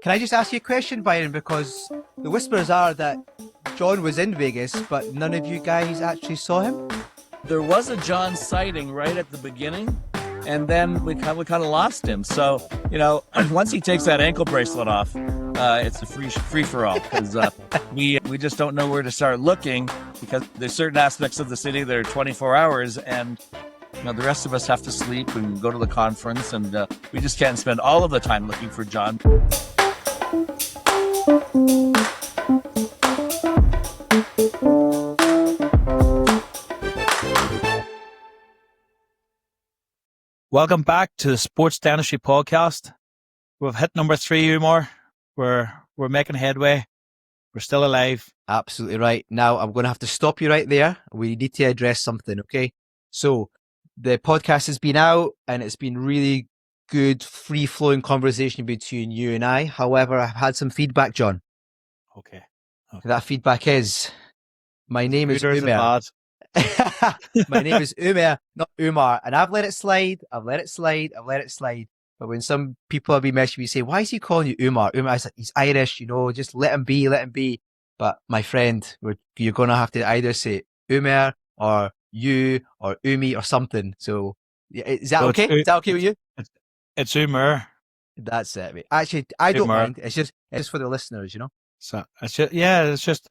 Can I just ask you a question, Byron? Because the whispers are that John was in Vegas, but none of you guys actually saw him. There was a John sighting right at the beginning, and then we kind of lost him. So, once he takes that ankle bracelet off, it's a free for all, because we just don't know where to start looking, because there's certain aspects of the city that are 24 hours, and the rest of us have to sleep and go to the conference, and we just can't spend all of the time looking for John. Welcome back to the Sports Dentistry podcast. We've hit number 3, Umar. We're making headway. We're still alive. Absolutely right. Now, I'm going to have to stop you right there. We need to address something, okay? So, the podcast has been out, and it's been really good, free-flowing conversation between you and I. However, I've had some feedback, John. Okay. That feedback is, my name is Umar. My name is Umar, not Umar. And I've let it slide. But when some people have been messaging me, say, why is he calling you Umar? Umar, I said, he's Irish, just let him be. But my friend, you're going to have to either say Umar or you or Umi or something. So is that okay? Is that okay with you? It's Umar. That's it, mate. Actually, I don't mind. It's just for the listeners, So it's just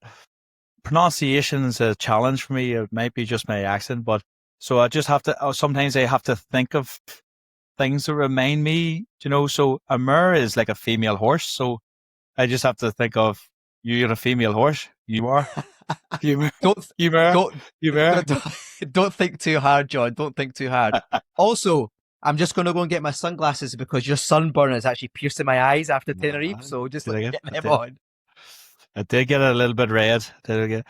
pronunciation is a challenge for me. It might be just my accent, but so I just have to. Sometimes I have to think of things that remind me. So a mare is like a female horse. So I just have to think of you're a female horse. You are. Don't think too hard, John. Don't think too hard. Also, I'm just going to go and get my sunglasses because your sunburn is actually piercing my eyes after Tenerife. So just get them on. I did get a little bit red. The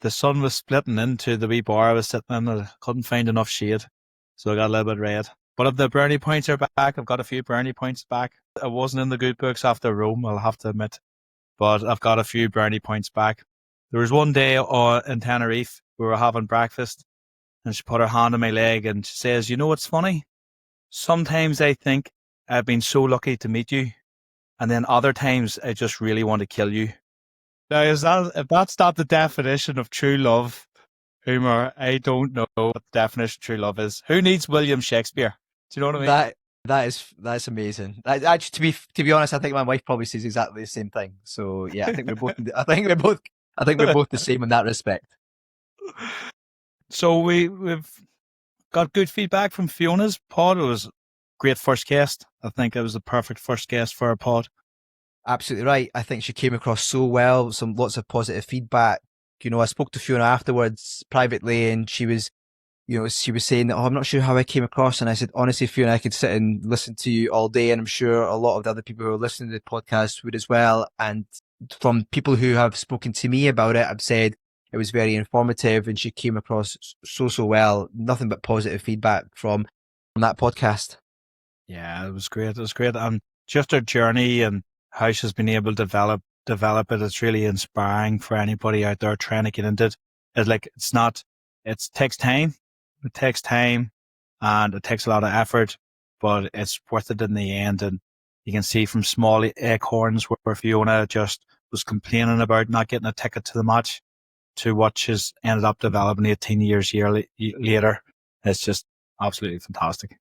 sun was splitting into the wee bar I was sitting in. I couldn't find enough shade, so I got a little bit red. But if the brownie points are back, I've got a few brownie points back. I wasn't in the good books after Rome, I'll have to admit, but I've got a few brownie points back. There was one day in Tenerife, we were having breakfast, and she put her hand on my leg and she says, "You know what's funny? Sometimes I think I've been so lucky to meet you, and then other times I just really want to kill you." Now, if that's not the definition of true love, Umar, I don't know what the definition of true love is. Who needs William Shakespeare? Do you know what I mean? That's amazing. Actually, to be honest, I think my wife probably says exactly the same thing. So yeah, I think we're both. I think we're both the same in that respect. So we've got good feedback from Fiona's pod. It was a great first guest. I think it was the perfect first guest for our pod. Absolutely right. I think she came across so well. Lots of positive feedback. I spoke to Fiona afterwards privately, and she was saying that, I'm not sure how I came across. And I said, honestly, Fiona, I could sit and listen to you all day, and I'm sure a lot of the other people who are listening to the podcast would as well. And from people who have spoken to me about it, I've said it was very informative, and she came across so well. Nothing but positive feedback from that podcast. Yeah, it was great. And just her journey and how she's been able to develop it. It's really inspiring for anybody out there trying to get into it. It takes time. It takes time and it takes a lot of effort, but it's worth it in the end. And you can see from small acorns where Fiona just was complaining about not getting a ticket to the match to what she's ended up developing 18 years later. It's just absolutely fantastic.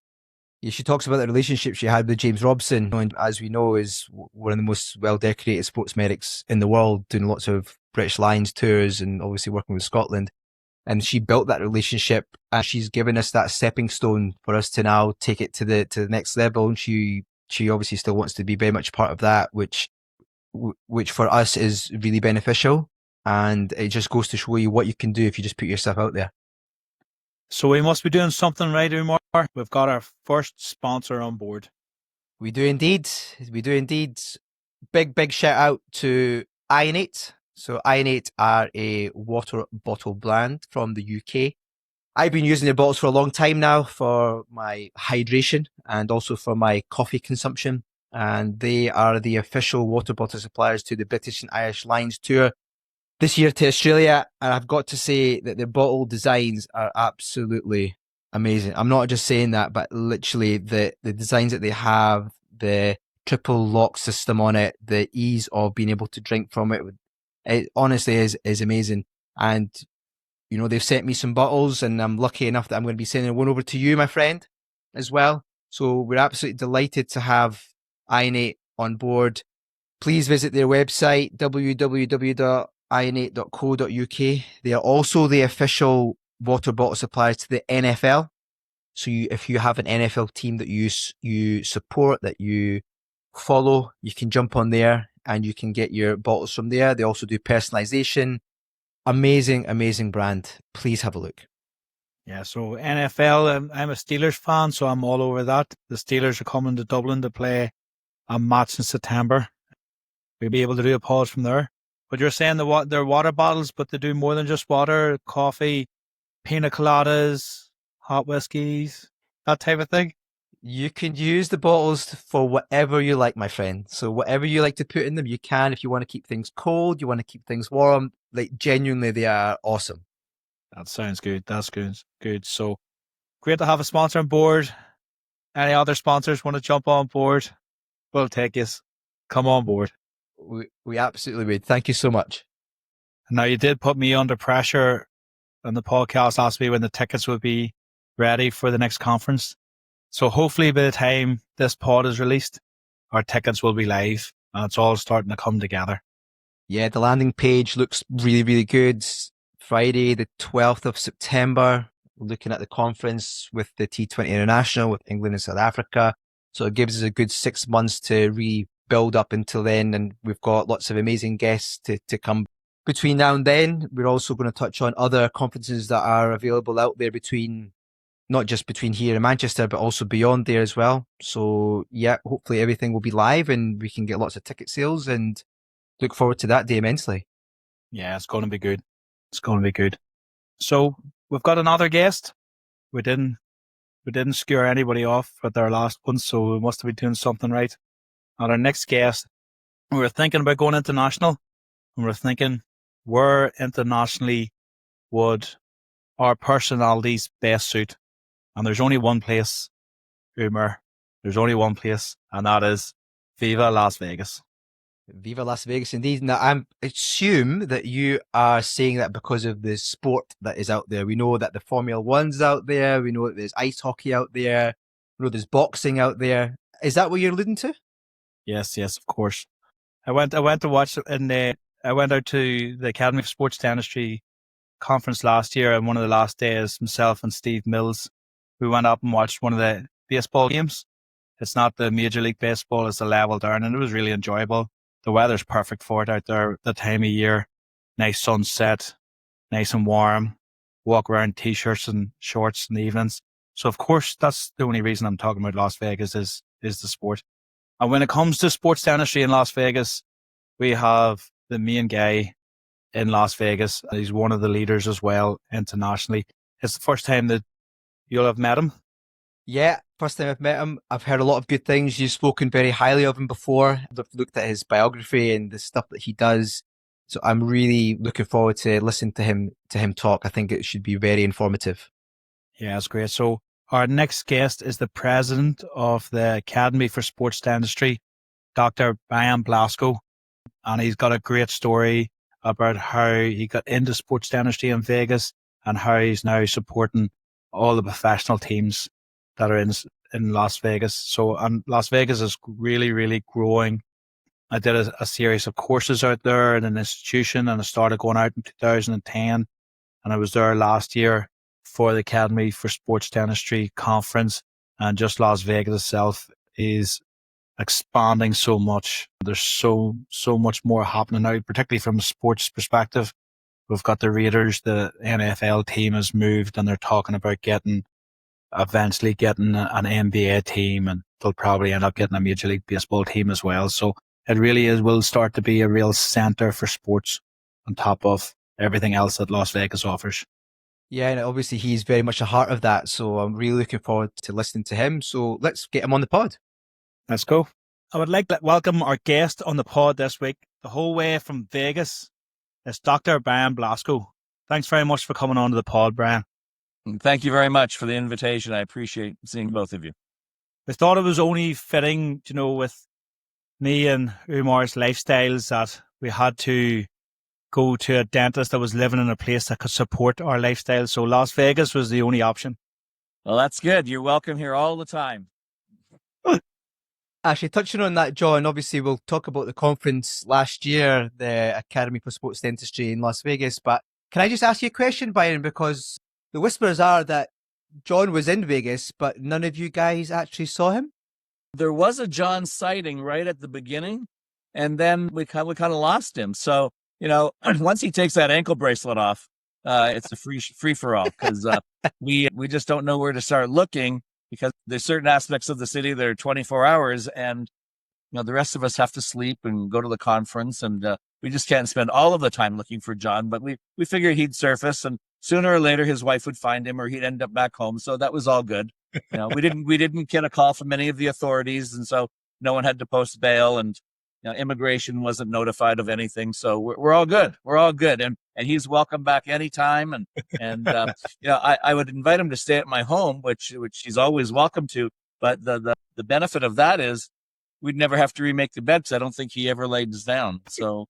Yeah, she talks about the relationship she had with James Robson, and as we know, is one of the most well-decorated sports medics in the world, doing lots of British Lions tours and obviously working with Scotland. And she built that relationship, and she's given us that stepping stone for us to now take it to the next level. And she obviously still wants to be very much part of that, which for us is really beneficial. And it just goes to show you what you can do if you just put yourself out there. So we must be doing something right, Umar. We've got our first sponsor on board. We do indeed. Big shout out to Ionate. So Ionate are a water bottle brand from the UK. I've been using their bottles for a long time now for my hydration and also for my coffee consumption. And they are the official water bottle suppliers to the British and Irish Lions tour this year to Australia. And I've got to say that their bottle designs are absolutely amazing. I'm not just saying that, but literally the designs that they have, the triple lock system on it, the ease of being able to drink from it. It honestly is amazing. And, you know, they've sent me some bottles, and I'm lucky enough that I'm going to be sending one over to you, my friend, as well. So we're absolutely delighted to have Ionate on board. Please visit their website, www.ionate.co.uk. They are also the official water bottle suppliers to the NFL. So if you have an NFL team that you support, that you follow, you can jump on there and you can get your bottles from there. They also do personalization. Amazing, amazing brand. Please have a look. Yeah, so NFL, I'm a Steelers fan, so I'm all over that. The Steelers are coming to Dublin to play a match in September. We'll be able to do a pause from there. But you're saying they're water bottles, but they do more than just water, coffee, pina coladas, hot whiskies, that type of thing. You can use the bottles for whatever you like, my friend. So whatever you like to put in them, you can. If you want to keep things cold, you want to keep things warm, like genuinely, they are awesome. That sounds good. That's good. Good. So great to have a sponsor on board. Any other sponsors want to jump on board? We'll take you. Come on board. We absolutely would. Thank you so much. Now, you did put me under pressure on the podcast last week when the tickets would be ready for the next conference. So hopefully by the time this pod is released, our tickets will be live and it's all starting to come together. Yeah, the landing page looks really, really good. Friday, the 12th of September, we're looking at the conference with the T20 International with England and South Africa. So it gives us a good 6 months to rebuild up until then. And we've got lots of amazing guests to come between now and then. We're also going to touch on other conferences that are available out there not just between here and Manchester, but also beyond there as well. So yeah, hopefully everything will be live and we can get lots of ticket sales, and look forward to that day immensely. Yeah, it's going to be good. It's going to be good. So we've got another guest. We didn't scare anybody off with our last one, so we must have been doing something right. And our next guest, we were thinking about going international, and we're thinking where internationally would our personalities best suit. And there's only one place, Umar. There's only one place, and that is Viva Las Vegas. Viva Las Vegas, indeed. Now, I assume that you are saying that because of the sport that is out there. We know that the Formula One's out there. We know that there's ice hockey out there. We know there's boxing out there. Is that what you're alluding to? Yes, of course. I went to watch I went out to the Academy of Sports Dentistry conference last year, and one of the last days, myself and Steve Mills, we went up and watched one of the baseball games. It's not the Major League Baseball, it's the level down, and it was really enjoyable. The weather's perfect for it out there, the time of year. Nice sunset, nice and warm. Walk around t-shirts and shorts in the evenings. So of course, that's the only reason I'm talking about Las Vegas is the sport. And when it comes to sports dentistry in Las Vegas, we have the main guy in Las Vegas. He's one of the leaders as well internationally. It's the first time that you'll have met him. Yeah, first time I've met him. I've heard a lot of good things. You've spoken very highly of him before. I've looked at his biography and the stuff that he does. So I'm really looking forward to listening to him talk. I think it should be very informative. Yeah, it's great. So our next guest is the president of the Academy for Sports Dentistry, Dr. Byron Blasco. And he's got a great story about how he got into sports dentistry in Vegas and how he's now supporting all the professional teams that are in Las Vegas. So, and Las Vegas is really, really growing. I did a series of courses out there in an institution, and I started going out in 2010. And I was there last year for the Academy for Sports Dentistry conference. And just Las Vegas itself is expanding so much. There's so much more happening now, particularly from a sports perspective. We've got the Raiders, the NFL team has moved, and they're talking about eventually getting an NBA team, and they'll probably end up getting a Major League Baseball team as well. So it really will start to be a real center for sports on top of everything else that Las Vegas offers. Yeah, and obviously he's very much a heart of that. So I'm really looking forward to listening to him. So let's get him on the pod. Let's go. I would like to welcome our guest on the pod this week, the whole way from Vegas. It's Dr. Byron Blasco. Thanks very much for coming on to the pod, Brian. Thank you very much for the invitation. I appreciate seeing both of you. I thought it was only fitting, with me and Umar's lifestyles that we had to go to a dentist that was living in a place that could support our lifestyle. So Las Vegas was the only option. Well, that's good. You're welcome here all the time. Actually, touching on that, John, obviously we'll talk about the conference last year, the Academy for Sports Dentistry in Las Vegas, but can I just ask you a question, Byron? Because the whispers are that John was in Vegas, but none of you guys actually saw him? There was a John sighting right at the beginning, and then we kind of lost him. So, once he takes that ankle bracelet off, it's a free for all, because we just don't know where to start looking, because there's certain aspects of the city that are 24 hours, and the rest of us have to sleep and go to the conference, and we just can't spend all of the time looking for John. But we figured he'd surface, and sooner or later his wife would find him, or he'd end up back home. So that was all good. We didn't get a call from any of the authorities, and so no one had to post bail, and immigration wasn't notified of anything. So we're all good. We're all good, and he's welcome back anytime. And I would invite him to stay at my home, which he's always welcome to. But the benefit of that is we'd never have to remake the bed, because I don't think he ever lays down. So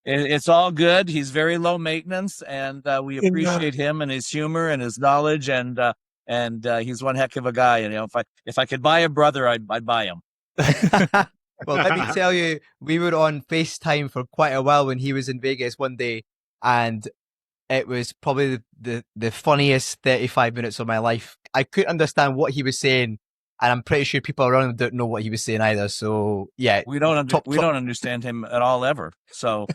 it's all good. He's very low maintenance, and we appreciate him and his humor and his knowledge, and he's one heck of a guy. And if I could buy a brother, I'd buy him. Well, let me tell you, we were on FaceTime for quite a while when he was in Vegas one day, and it was probably the funniest 35 minutes of my life. I couldn't understand what he was saying, and I'm pretty sure people around him don't know what he was saying either. So yeah, we don't understand him at all ever. So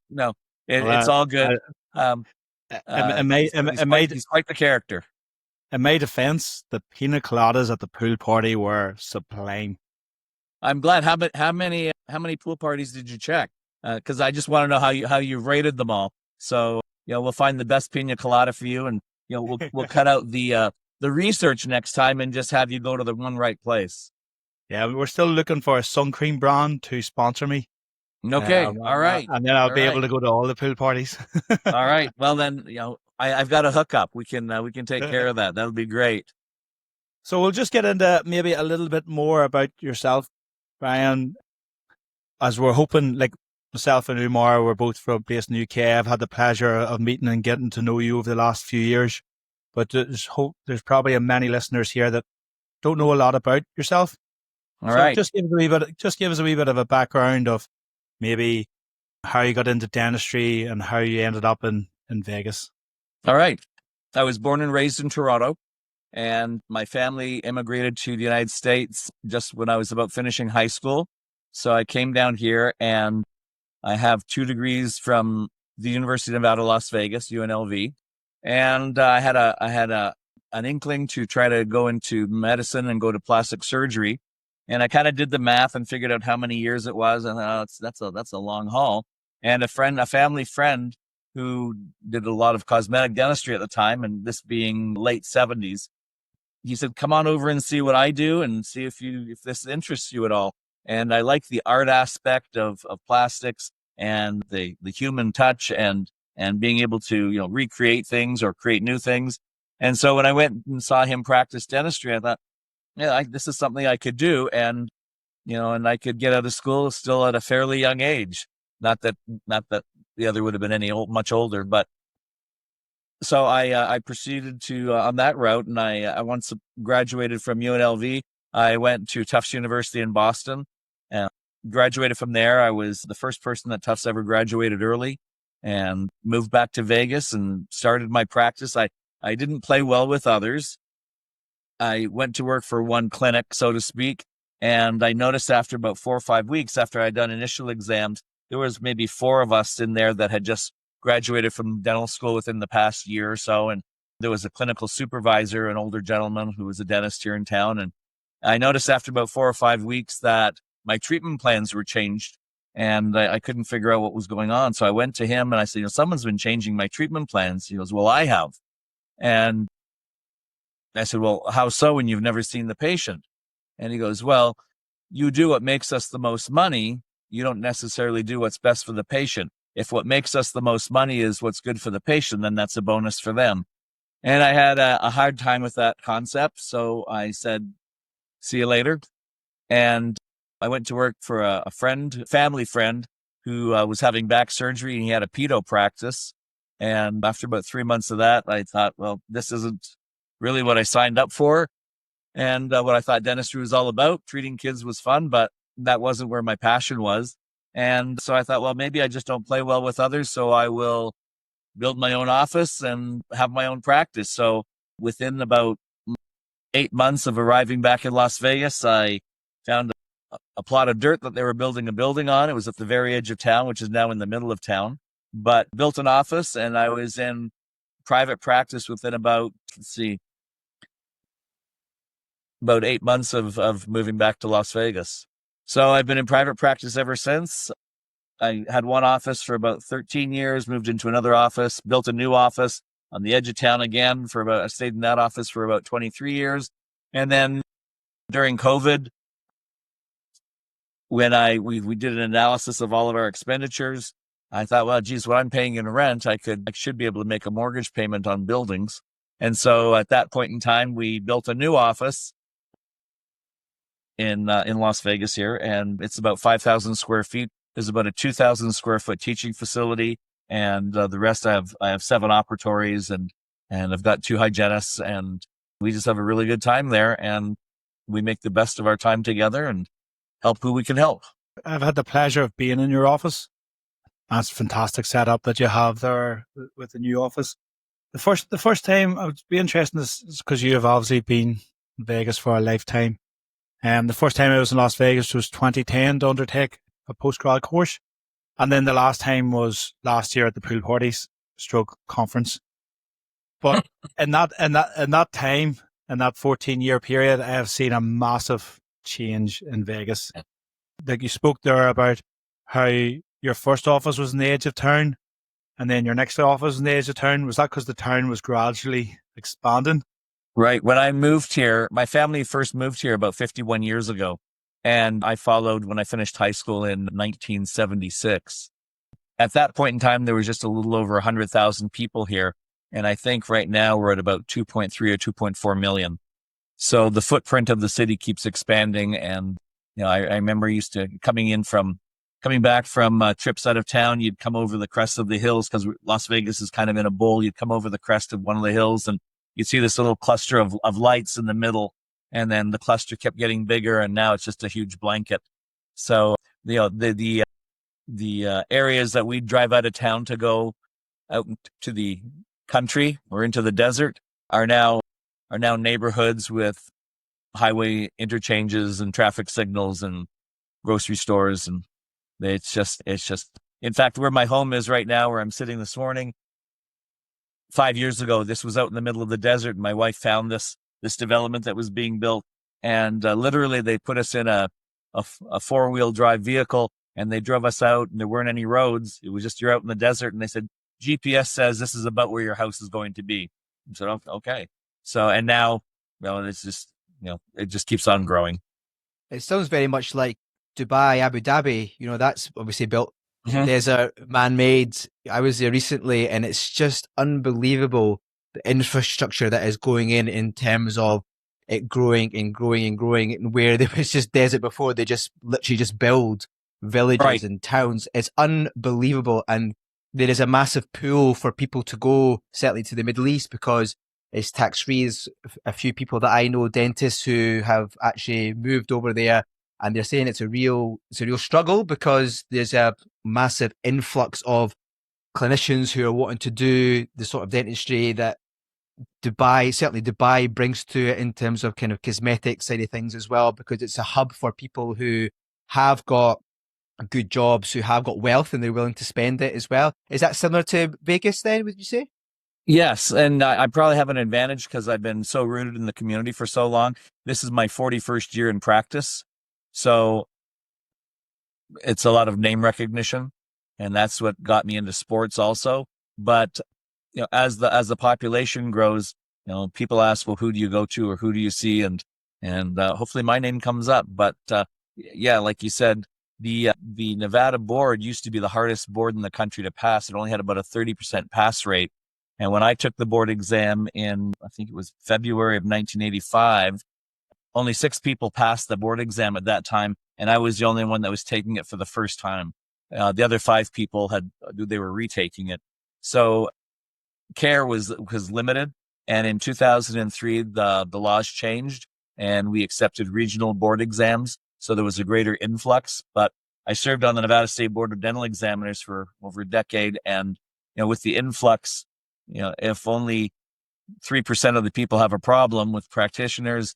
no, it's all good. He's quite the character. In my defense, the pina coladas at the pool party were sublime. I'm glad. How many pool parties did you check? Because I just want to know how you rated them all. So we'll find the best pina colada for you, and we'll cut out the research next time and just have you go to the one right place. Yeah, we're still looking for a sun cream brand to sponsor me. Okay, all right. And then I'll be able to go to all the pool parties. All right. Well, then, I've got a hookup. We can take care of that. That'll be great. So we'll just get into maybe a little bit more about yourself, Brian, as we're hoping, like myself and Umar, we're both based in the UK. I've had the pleasure of meeting and getting to know you over the last few years. But there's probably many listeners here that don't know a lot about yourself. All right. Just give us a wee bit of a background of maybe how you got into dentistry and how you ended up in Vegas. All right. I was born and raised in Toronto, and my family immigrated to the United States just when I was about finishing high school. So I came down here, and I have 2 degrees from the University of Nevada, Las Vegas, UNLV. And I had an inkling to try to go into medicine and go to plastic surgery. And I kind of did the math and figured out how many years it was. And that's a long haul. And a family friend who did a lot of cosmetic dentistry at the time, and this being late 70s, he said, come on over and see what I do and see if this interests you at all. And I like the art aspect of plastics and the human touch and being able to, recreate things or create new things. And so when I went and saw him practice dentistry, I thought, this is something I could do. And, and I could get out of school still at a fairly young age. Not that the other would have been much older, but so I proceeded to on that route. And I once graduated from UNLV. I went to Tufts University in Boston and graduated from there. I was the first person that Tufts ever graduated early, and moved back to Vegas and started my practice. I didn't play well with others. I went to work for one clinic, so to speak, and I noticed after about 4 or 5 weeks after I'd done initial exams, there was maybe 4 of us in there that had just graduated from dental school within the past year or so. And there was a clinical supervisor, an older gentleman who was a dentist here in town. And I noticed after about 4 or 5 weeks that my treatment plans were changed, and I couldn't figure out what was going on. So I went to him and I said, someone's been changing my treatment plans. He goes, well, I have. And I said, well, how so when you've never seen the patient? And he goes, well, you do what makes us the most money. You don't necessarily do what's best for the patient. If what makes us the most money is what's good for the patient, then that's a bonus for them. And I had a hard time with that concept. So I said, see you later. And I went to work for a family friend, who was having back surgery, and he had a pedo practice. And after about 3 months of that, I thought, well, this isn't really what I signed up for. And what I thought dentistry was all about. Treating kids was fun, but that wasn't where my passion was. And so I thought, well, maybe I just don't play well with others, so I will build my own office and have my own practice. So within about 8 months of arriving back in Las Vegas, I found a plot of dirt that they were building a building on. It was at the very edge of town, which is now in the middle of town, but built an office, and I was in private practice within about, about 8 months of moving back to Las Vegas. So I've been in private practice ever since. I had one office for about 13 years, moved into another office, built a new office on the edge of town again I stayed in that office for about 23 years. And then during COVID, when we did an analysis of all of our expenditures, I thought, well, geez, what I'm paying in rent, I should be able to make a mortgage payment on buildings. And so at that point in time, we built a new office in Las Vegas here, and it's about 5,000 square feet. There's about a 2,000 square foot teaching facility, and the rest I have 7 operatories, and I've got 2 hygienists, and we just have a really good time there, and we make the best of our time together and help who we can help. I've had the pleasure of being in your office. That's a fantastic setup that you have there with the new office. The first time I would be interested in this because you have obviously been in Vegas for a lifetime. The first time I was in Las Vegas was 2010 to undertake a postgrad course. And then the last time was last year at the pool parties stroke conference. But in that time, in that 14-year period, I have seen a massive change in Vegas. Like you spoke there about how your first office was in the edge of town and then your next office was in the edge of town. Was that because the town was gradually expanding? Right. When I moved here, my family first moved here about 51 years ago. And I followed when I finished high school in 1976. At that point in time, there was just a little over 100,000 people here. And I think right now we're at about 2.3 or 2.4 million. So the footprint of the city keeps expanding. And, I remember coming back from trips out of town, you'd come over the crest of the hills because Las Vegas is kind of in a bowl. You'd come over the crest of one of the hills and you'd see this little cluster of lights in the middle. And then the cluster kept getting bigger, and now it's just a huge blanket. So, the areas that we drive out of town to go out to the country or into the desert are now neighborhoods with highway interchanges and traffic signals and grocery stores, and it's just. In fact, where my home is right now, where I'm sitting this morning, 5 years ago, this was out in the middle of the desert. And my wife found this development that was being built, and literally they put us in a 4-wheel drive vehicle, and they drove us out, and there weren't any roads. It was just, you're out in the desert, and they said, GPS says this is about where your house is going to be. I said, okay. So, and now, it's just, it just keeps on growing. It sounds very much like Dubai, Abu Dhabi. That's obviously built desert, man-made. I was there recently, and it's just unbelievable the infrastructure that is going in terms of it growing and growing and growing. And where there was just desert before, they just literally just build villages and towns. It's unbelievable, and there is a massive pull for people to go, certainly to the Middle East, because it's tax-free. There's a few people that I know, dentists, who have actually moved over there, and they're saying it's a real struggle because there's a massive influx of clinicians who are wanting to do the sort of dentistry that Dubai brings to it in terms of kind of cosmetic side of things as well, because it's a hub for people who have got good jobs, who have got wealth, and they're willing to spend it as well. Is that similar to Vegas then, would you say? Yes, and I probably have an advantage because I've been so rooted in the community for so long. This is my 41st year in practice, so it's a lot of name recognition, and that's what got me into sports also. But as the population grows, people ask, well, who do you go to or who do you see, and hopefully my name comes up. But yeah, like you said, the Nevada board used to be the hardest board in the country to pass. It only had about a 30% pass rate. And when I took the board exam in, I think it was February of 1985, only 6 people passed the board exam at that time, and I was the only one that was taking it for the first time. The other 5 people they were retaking it. So care was limited. And in 2003, the laws changed and we accepted regional board exams. So there was a greater influx, but I served on the Nevada State Board of Dental Examiners for over a decade. And, with the influx, if only 3% of the people have a problem with practitioners,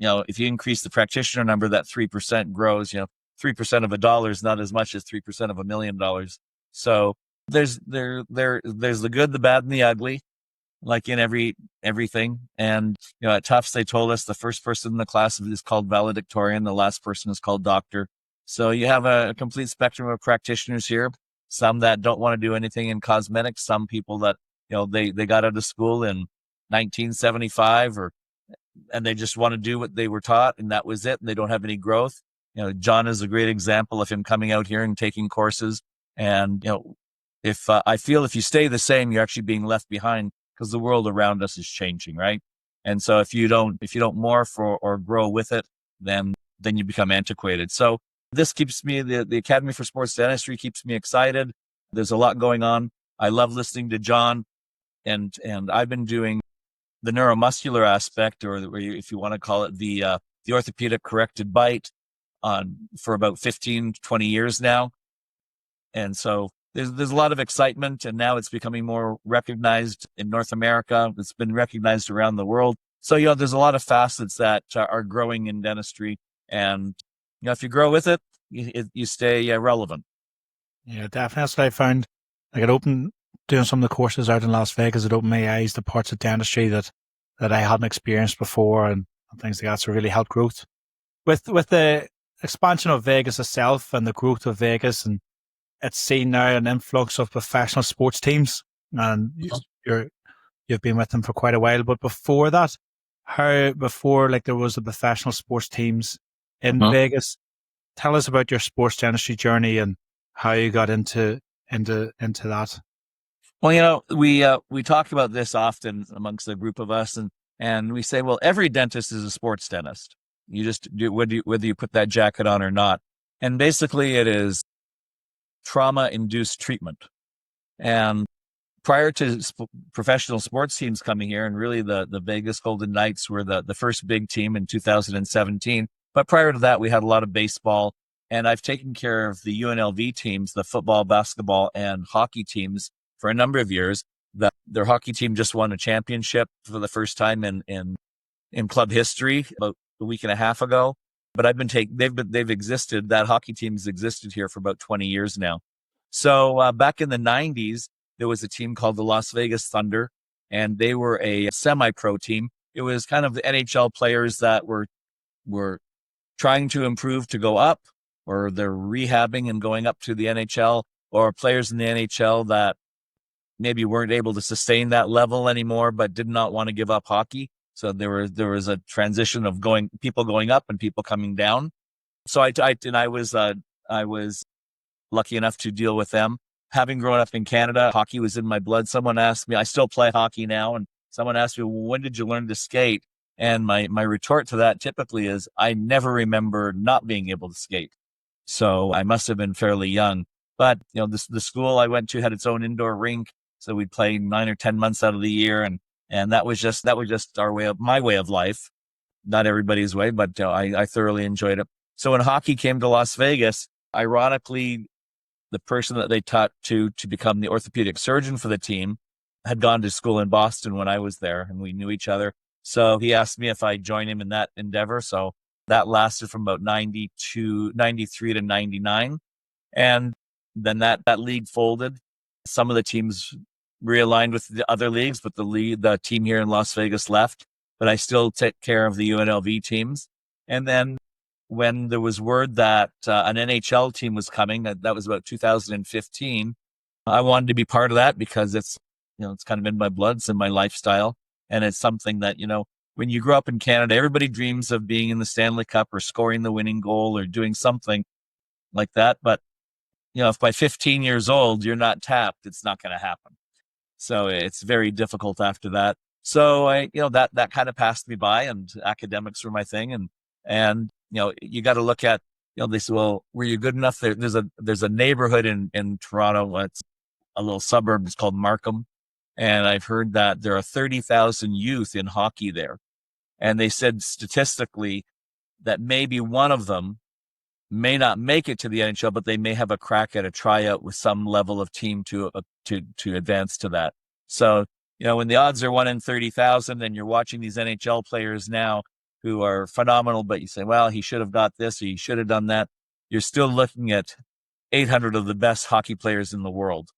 if you increase the practitioner number, that 3% grows. 3% of a dollar is not as much as 3% of $1 million. So there's the good, the bad, and the ugly, like in everything. And at Tufts, they told us the first person in the class is called valedictorian, the last person is called doctor. So you have a complete spectrum of practitioners here. Some that don't want to do anything in cosmetics, some people that they got out of school in 1975 and they just want to do what they were taught, and that was it, and they don't have any growth. John is a great example of him coming out here and taking courses. And if I feel if you stay the same, you're actually being left behind, because the world around us is changing, right? And so if you don't morph or grow with it, then you become antiquated. So this keeps me, the Academy for Sports Dentistry keeps me excited. There's a lot going on. I love listening to John, and I've been doing the neuromuscular aspect, or if you want to call it the orthopedic corrected bite, for about 15, 20 years now. And so there's a lot of excitement, and now it's becoming more recognized in North America. It's been recognized around the world. So, there's a lot of facets that are growing in dentistry. And, if you grow with it, you stay relevant. Yeah, definitely. That's what I found. I got open doing some of the courses out in Las Vegas. It opened my eyes to parts of dentistry that I hadn't experienced before, and things like that. So really helped growth. With the expansion of Vegas itself and the growth of Vegas, and it's seen now an influx of professional sports teams, and you've been with them for quite a while. But before that, there was the professional sports teams in Vegas. Tell us about your sports dentistry journey and how you got into that. Well, we talk about this often amongst a group of us, and we say, well, every dentist is a sports dentist. You just do whether you put that jacket on or not. And basically it is trauma-induced treatment. And prior to professional sports teams coming here, and really the Vegas Golden Knights were the first big team in 2017. But prior to that, we had a lot of baseball, and I've taken care of the UNLV teams, the football, basketball, and hockey teams for a number of years. Their hockey team just won a championship for the first time in club history about a week and a half ago. But they've existed. That hockey team's existed here for about 20 years now. So back in the 90s, there was a team called the Las Vegas Thunder, and they were a semi-pro team. It was kind of the NHL players that were trying to improve to go up, or they're rehabbing and going up to the NHL, or players in the NHL that maybe weren't able to sustain that level anymore, but did not want to give up hockey. So there was a transition of people going up and people coming down. So I was lucky enough to deal with them. Having grown up in Canada, hockey was in my blood. Someone asked me, I still play hockey now, and someone asked me, well, when did you learn to skate? And my retort to that typically is, I never remember not being able to skate. So I must have been fairly young. But the school I went to had its own indoor rink, so we'd play 9 or 10 months out of the year, and that was just my way of life. Not everybody's way, but I thoroughly enjoyed it. So when hockey came to Las Vegas, ironically, the person that they taught to become the orthopedic surgeon for the team had gone to school in Boston when I was there, and we knew each other. So he asked me if I'd join him in that endeavor. So that lasted from about 93 to 99. And then that league folded. Some of the teams realigned with the other leagues, but the team here in Las Vegas left. But I still take care of the UNLV teams. And then when there was word that an NHL team was coming, that was about 2015, I wanted to be part of that because it's kind of in my blood, it's in my lifestyle. And it's something that, when you grow up in Canada, everybody dreams of being in the Stanley Cup or scoring the winning goal or doing something like that. But, if by 15 years old, you're not tapped, it's not going to happen. So it's very difficult after that. So that kind of passed me by, and academics were my thing. And And, you got to look at, they say, well, were you good enough? There's a neighborhood in Toronto. It's a little suburb. It's called Markham. And I've heard that there are 30,000 youth in hockey there. And they said statistically that maybe one of them may not make it to the NHL, but they may have a crack at a tryout with some level of team to advance to that. So, when the odds are 1 in 30,000 and you're watching these NHL players now who are phenomenal, but you say, well, he should have got this or he should have done that. You're still looking at 800 of the best hockey players in the world.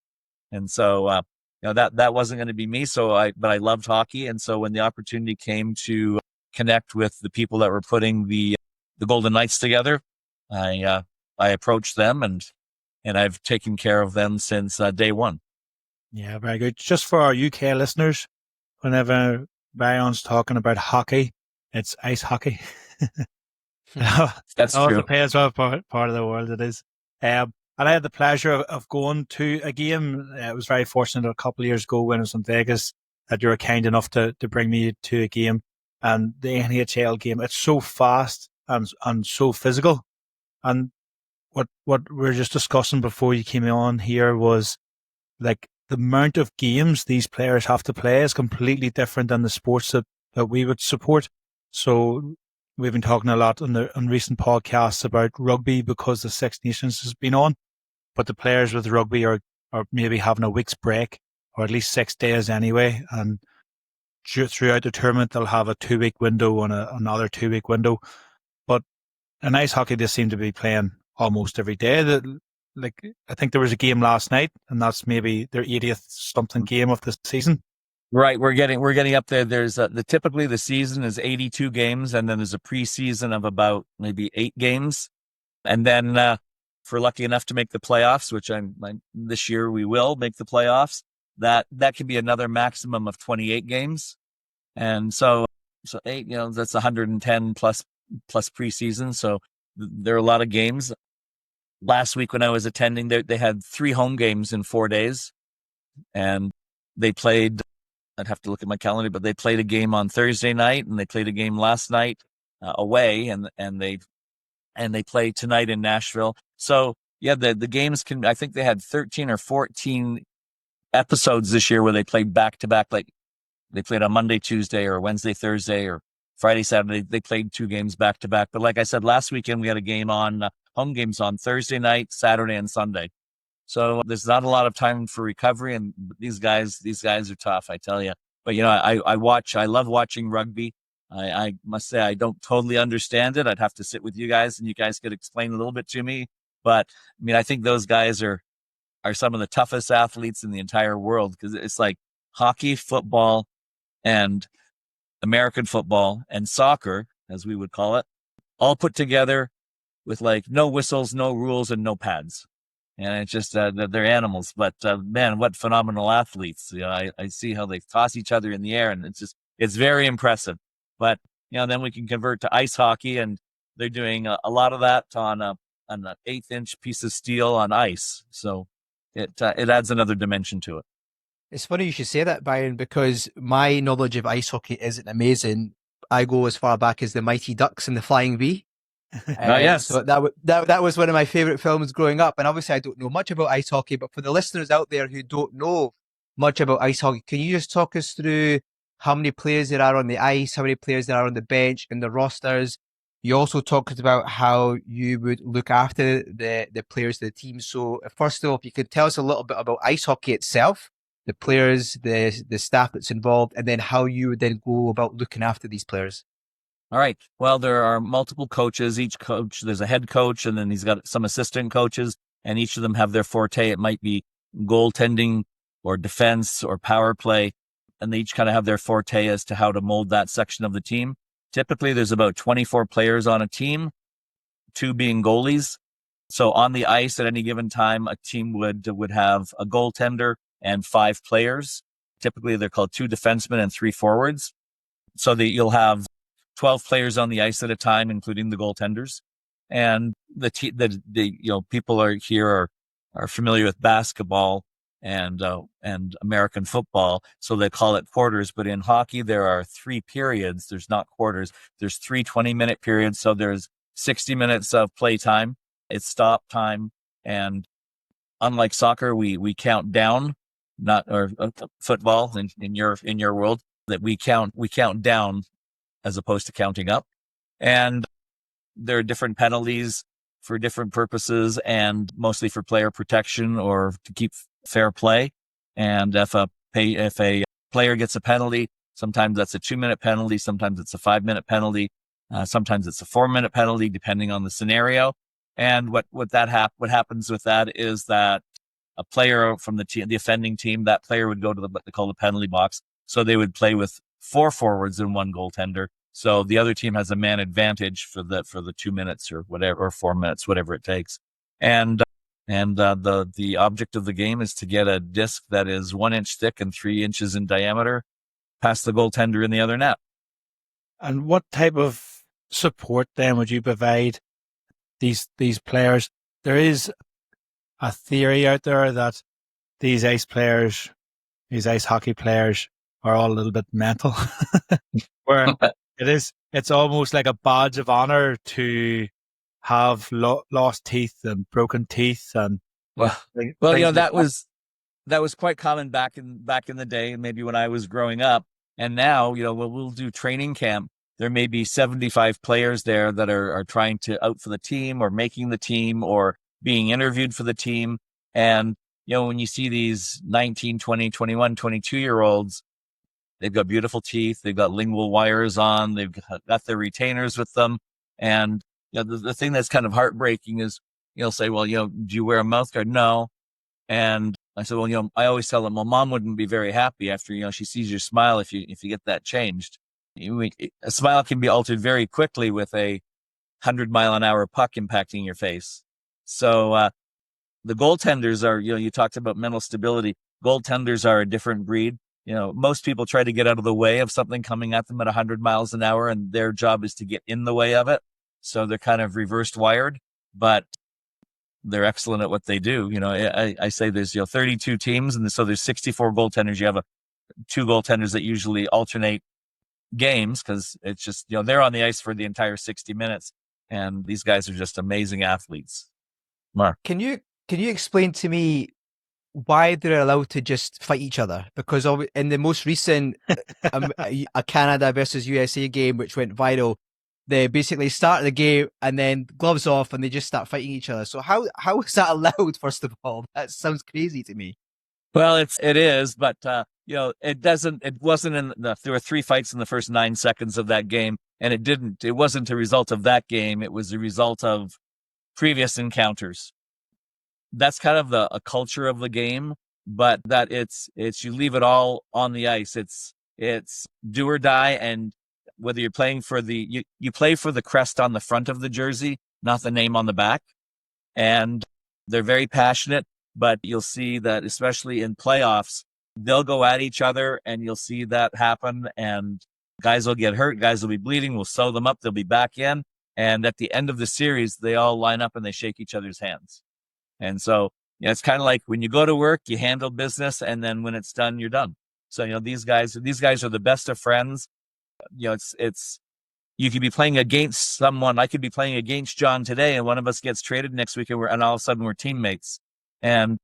And so, that wasn't going to be me. But I loved hockey. And so when the opportunity came to connect with the people that were putting the Golden Knights together, I approached them and I've taken care of them since day one. Yeah, very good. Just for our UK listeners, whenever Byron's talking about hockey, it's ice hockey. That's true. It depends what part of the world it is. And I had the pleasure of going to a game. I was very fortunate a couple of years ago when I was in Vegas that you were kind enough to bring me to a game. And the NHL game, it's so fast and so physical. And what we were just discussing before you came on here was like the amount of games these players have to play is completely different than the sports that we would support. So we've been talking a lot on recent podcasts about rugby because the Six Nations has been on, but the players with rugby are maybe having a week's break or at least 6 days anyway. And throughout the tournament, they'll have a 2-week window and another 2-week window. But in ice hockey, they seem to be playing almost every day. I think there was a game last night, and that's maybe their 80th something game of the season. Right, we're getting up there. There's typically the season is 82 games, and then there's a preseason of about maybe 8 games, and then if we're lucky enough to make the playoffs, which this year we will make the playoffs, that could be another maximum of 28 games, and so 8, that's 110 plus preseason. So there are a lot of games. Last week when I was attending, they had 3 home games in 4 days, and they played. I'd have to look at my calendar, but they played a game on Thursday night, and they played a game last night away, and they play tonight in Nashville. So yeah, the games can. I think they had 13 or 14 episodes this year where they played back to back. Like they played on Monday, Tuesday, or Wednesday, Thursday, or Friday, Saturday. They played 2 games back to back. But like I said, last weekend we had a game on home games on Thursday night, Saturday, and Sunday. So there's not a lot of time for recovery, and these guys are tough, I tell you. But I love watching rugby. I must say I don't totally understand it. I'd have to sit with you guys, and you guys could explain a little bit to me. But I mean, I think those guys are some of the toughest athletes in the entire world, because it's like hockey, football, and American football and soccer, as we would call it, all put together with like no whistles, no rules, and no pads. And it's just they're animals, but man, what phenomenal athletes! I see how they toss each other in the air, and it's very impressive. But then we can convert to ice hockey, and they're doing a lot of that on an 1/8-inch piece of steel on ice. So it adds another dimension to it. It's funny you should say that, Byron, because my knowledge of ice hockey isn't amazing. I go as far back as the Mighty Ducks and the Flying V. Yes. So that was one of my favorite films growing up. And obviously I don't know much about ice hockey, but for the listeners out there who don't know much about ice hockey, can you just talk us through how many players there are on the ice, how many players there are on the bench and the rosters? You also talked about how you would look after the players of the team. So first of all, if you could tell us a little bit about ice hockey itself, the players, the staff that's involved, and then how you would then go about looking after these players. All right. Well, there are multiple coaches. Each coach, there's a head coach, and then he's got some assistant coaches, and each of them have their forte. It might be goaltending or defense or power play, and they each kind of have their forte as to how to mold that section of the team. Typically, there's about 24 players on a team, 2 being goalies. So on the ice at any given time, a team would have a goaltender and 5 players. Typically, they're called 2 defensemen and 3 forwards. So that you'll have 12 players on the ice at a time, including the goaltenders. And the people are familiar with basketball. and American football. So they call it quarters. But in hockey, there are 3 periods. There's not quarters. There's 3 20-minute periods. So there's 60 minutes of play time. It's stop time. And unlike soccer, we count down, not or football in your world, that we count down as opposed to counting up. And there are different penalties for different purposes, and mostly for player protection or to keep fair play. And if a player gets a penalty, sometimes that's a 2-minute penalty, sometimes it's a 5-minute penalty, sometimes it's a 4-minute penalty, depending on the scenario. And what happens with that is that a player from the offending team, that player would go to what they call the penalty box. So they would play with 4 forwards and 1 goaltender. So the other team has a man advantage for the 2 minutes or whatever, or 4 minutes, whatever it takes. And the object of the game is to get a disc that is 1 inch thick and 3 inches in diameter past the goaltender in the other net. And what type of support then would you provide these players? There is a theory out there that these ice hockey players are all a little bit mental, where it's almost like a badge of honor to have lost teeth and broken teeth and that was quite common back in the day, maybe when I was growing up. And now, we'll do training camp. There may be 75 players there that are trying to out for the team or making the team or being interviewed for the team. And, when you see these 19, 20, 21, 22-year-olds, they've got beautiful teeth. They've got lingual wires on. They've got their retainers with them. And, the thing that's kind of heartbreaking is, you'll say, well, do you wear a mouth guard? No. And I said, well, I always tell them, well, mom wouldn't be very happy after, she sees your smile if you get that changed. A smile can be altered very quickly with a 100-mile-an-hour puck impacting your face. So the goaltenders are, you talked about mental stability. Goaltenders are a different breed. Most people try to get out of the way of something coming at them at 100 miles an hour, and their job is to get in the way of it. So they're kind of reversed wired, but they're excellent at what they do. I say there's 32 teams, and so there's 64 goaltenders. You have 2 goaltenders that usually alternate games, because it's just, they're on the ice for the entire 60 minutes, and these guys are just amazing athletes. Mark, Can you explain to me why they're allowed to just fight each other? Because in the most recent a Canada versus USA game, which went viral, they basically start the game and then gloves off and they just start fighting each other. So how is that allowed? First of all, that sounds crazy to me. Well, it is, but it wasn't there were 3 fights in the first 9 seconds of that game, and it wasn't a result of that game. It was a result of previous encounters. That's kind of a culture of the game, but that it's you leave it all on the ice. It's do or die, and whether you're playing for you play for the crest on the front of the jersey, not the name on the back. And they're very passionate, but you'll see that especially in playoffs, they'll go at each other, and you'll see that happen, and guys will get hurt, guys will be bleeding, we'll sew them up, they'll be back in, and at the end of the series, they all line up and they shake each other's hands. And so, it's kind of like when you go to work, you handle business, and then when it's done, you're done. So, these guys are the best of friends. It's you could be playing against someone. I could be playing against John today, and one of us gets traded next week, and all of a sudden we're teammates. And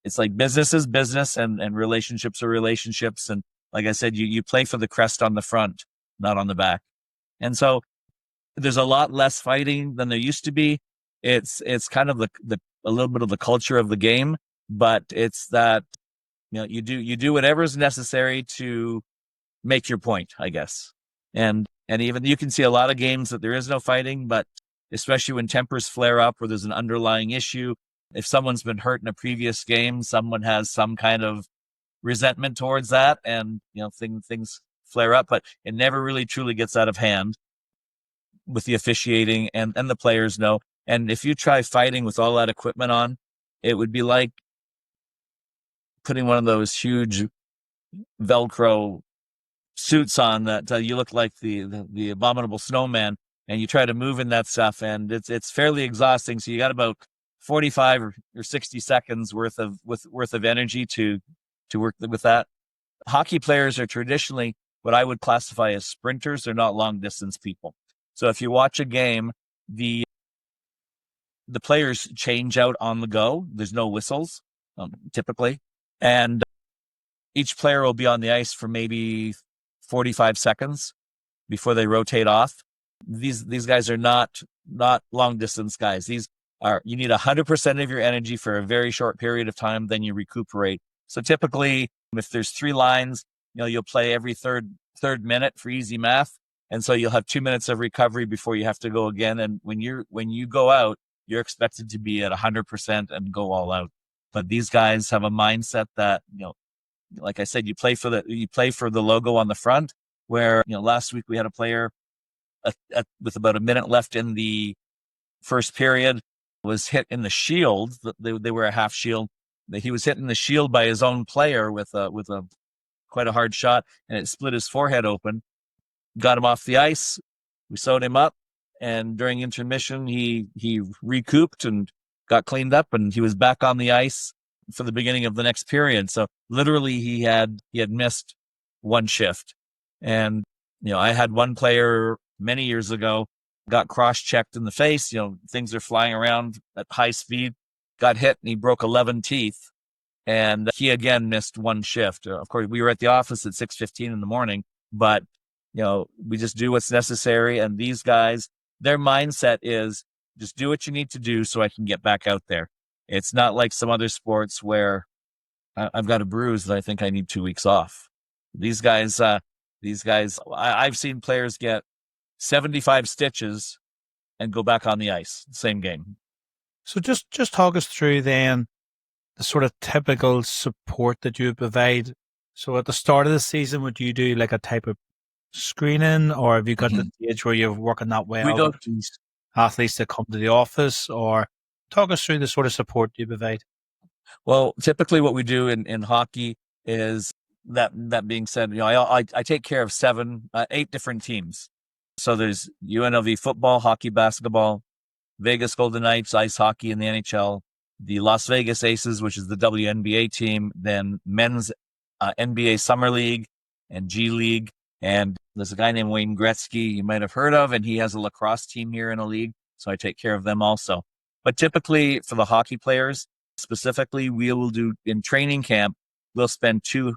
it's like business is business, and relationships are relationships. And like I said, you play for the crest on the front, not on the back. And so there's a lot less fighting than there used to be. It's kind of a little bit of the culture of the game, but it's that you do whatever's necessary to make your point, I guess. And even you can see a lot of games that there is no fighting, but especially when tempers flare up, where there's an underlying issue, if someone's been hurt in a previous game, someone has some kind of resentment towards that, and things flare up, but it never really truly gets out of hand with the officiating, and the players know. And if you try fighting with all that equipment on, it would be like putting one of those huge Velcro suits on that you look like the abominable snowman, and you try to move in that stuff, and it's fairly exhausting. So you got about 45 or 60 seconds worth of energy to work with that. Hockey players are traditionally what I would classify as sprinters. They're not long distance people. So if you watch a game, the players change out on the go. There's no whistles, typically. And each player will be on the ice for maybe 45 seconds before they rotate off. These guys are not long distance guys. These are, you need 100% of your energy for a very short period of time, then you recuperate. So typically, if there's 3 lines, you'll play every third minute for easy math. And so you'll have 2 minutes of recovery before you have to go again. And when you go out, you're expected to be at 100% and go all out. But these guys have a mindset that, like I said, you play for the logo on the front, where, last week we had a player with about a minute left in the first period was hit in the shield. They were a half shield. He was hit in the shield by his own player with a quite a hard shot, and it split his forehead open. Got him off the ice. We sewed him up, and during intermission, he recouped and got cleaned up, and he was back on the ice for the beginning of the next period. So literally, he had missed one shift. And I had one player many years ago got cross-checked in the face. Things are flying around at high speed. Got hit, and he broke 11 teeth. And he again missed one shift. Of course, we were at the office at 6:15 in the morning, but we just do what's necessary. And these guys, their mindset is just do what you need to do so I can get back out there. It's not like some other sports where I've got a bruise that I think I need 2 weeks off. These guys, I've seen players get 75 stitches and go back on the ice, same game. So just talk us through then the sort of typical support that you provide. So at the start of the season, would you do like a type of screening, or have you got the stage where you're working that well with these athletes that come to the office? Or talk us through the sort of support you provide. Well, typically what we do in hockey is that being said, I take care of 8 different teams. So there's UNLV football, hockey, basketball, Vegas Golden Knights, ice hockey in the NHL, the Las Vegas Aces, which is the WNBA team, then men's NBA Summer League and G League. And there's a guy named Wayne Gretzky you might have heard of, and he has a lacrosse team here in a league. So I take care of them also. But typically for the hockey players, specifically, we will do in training camp, we'll spend two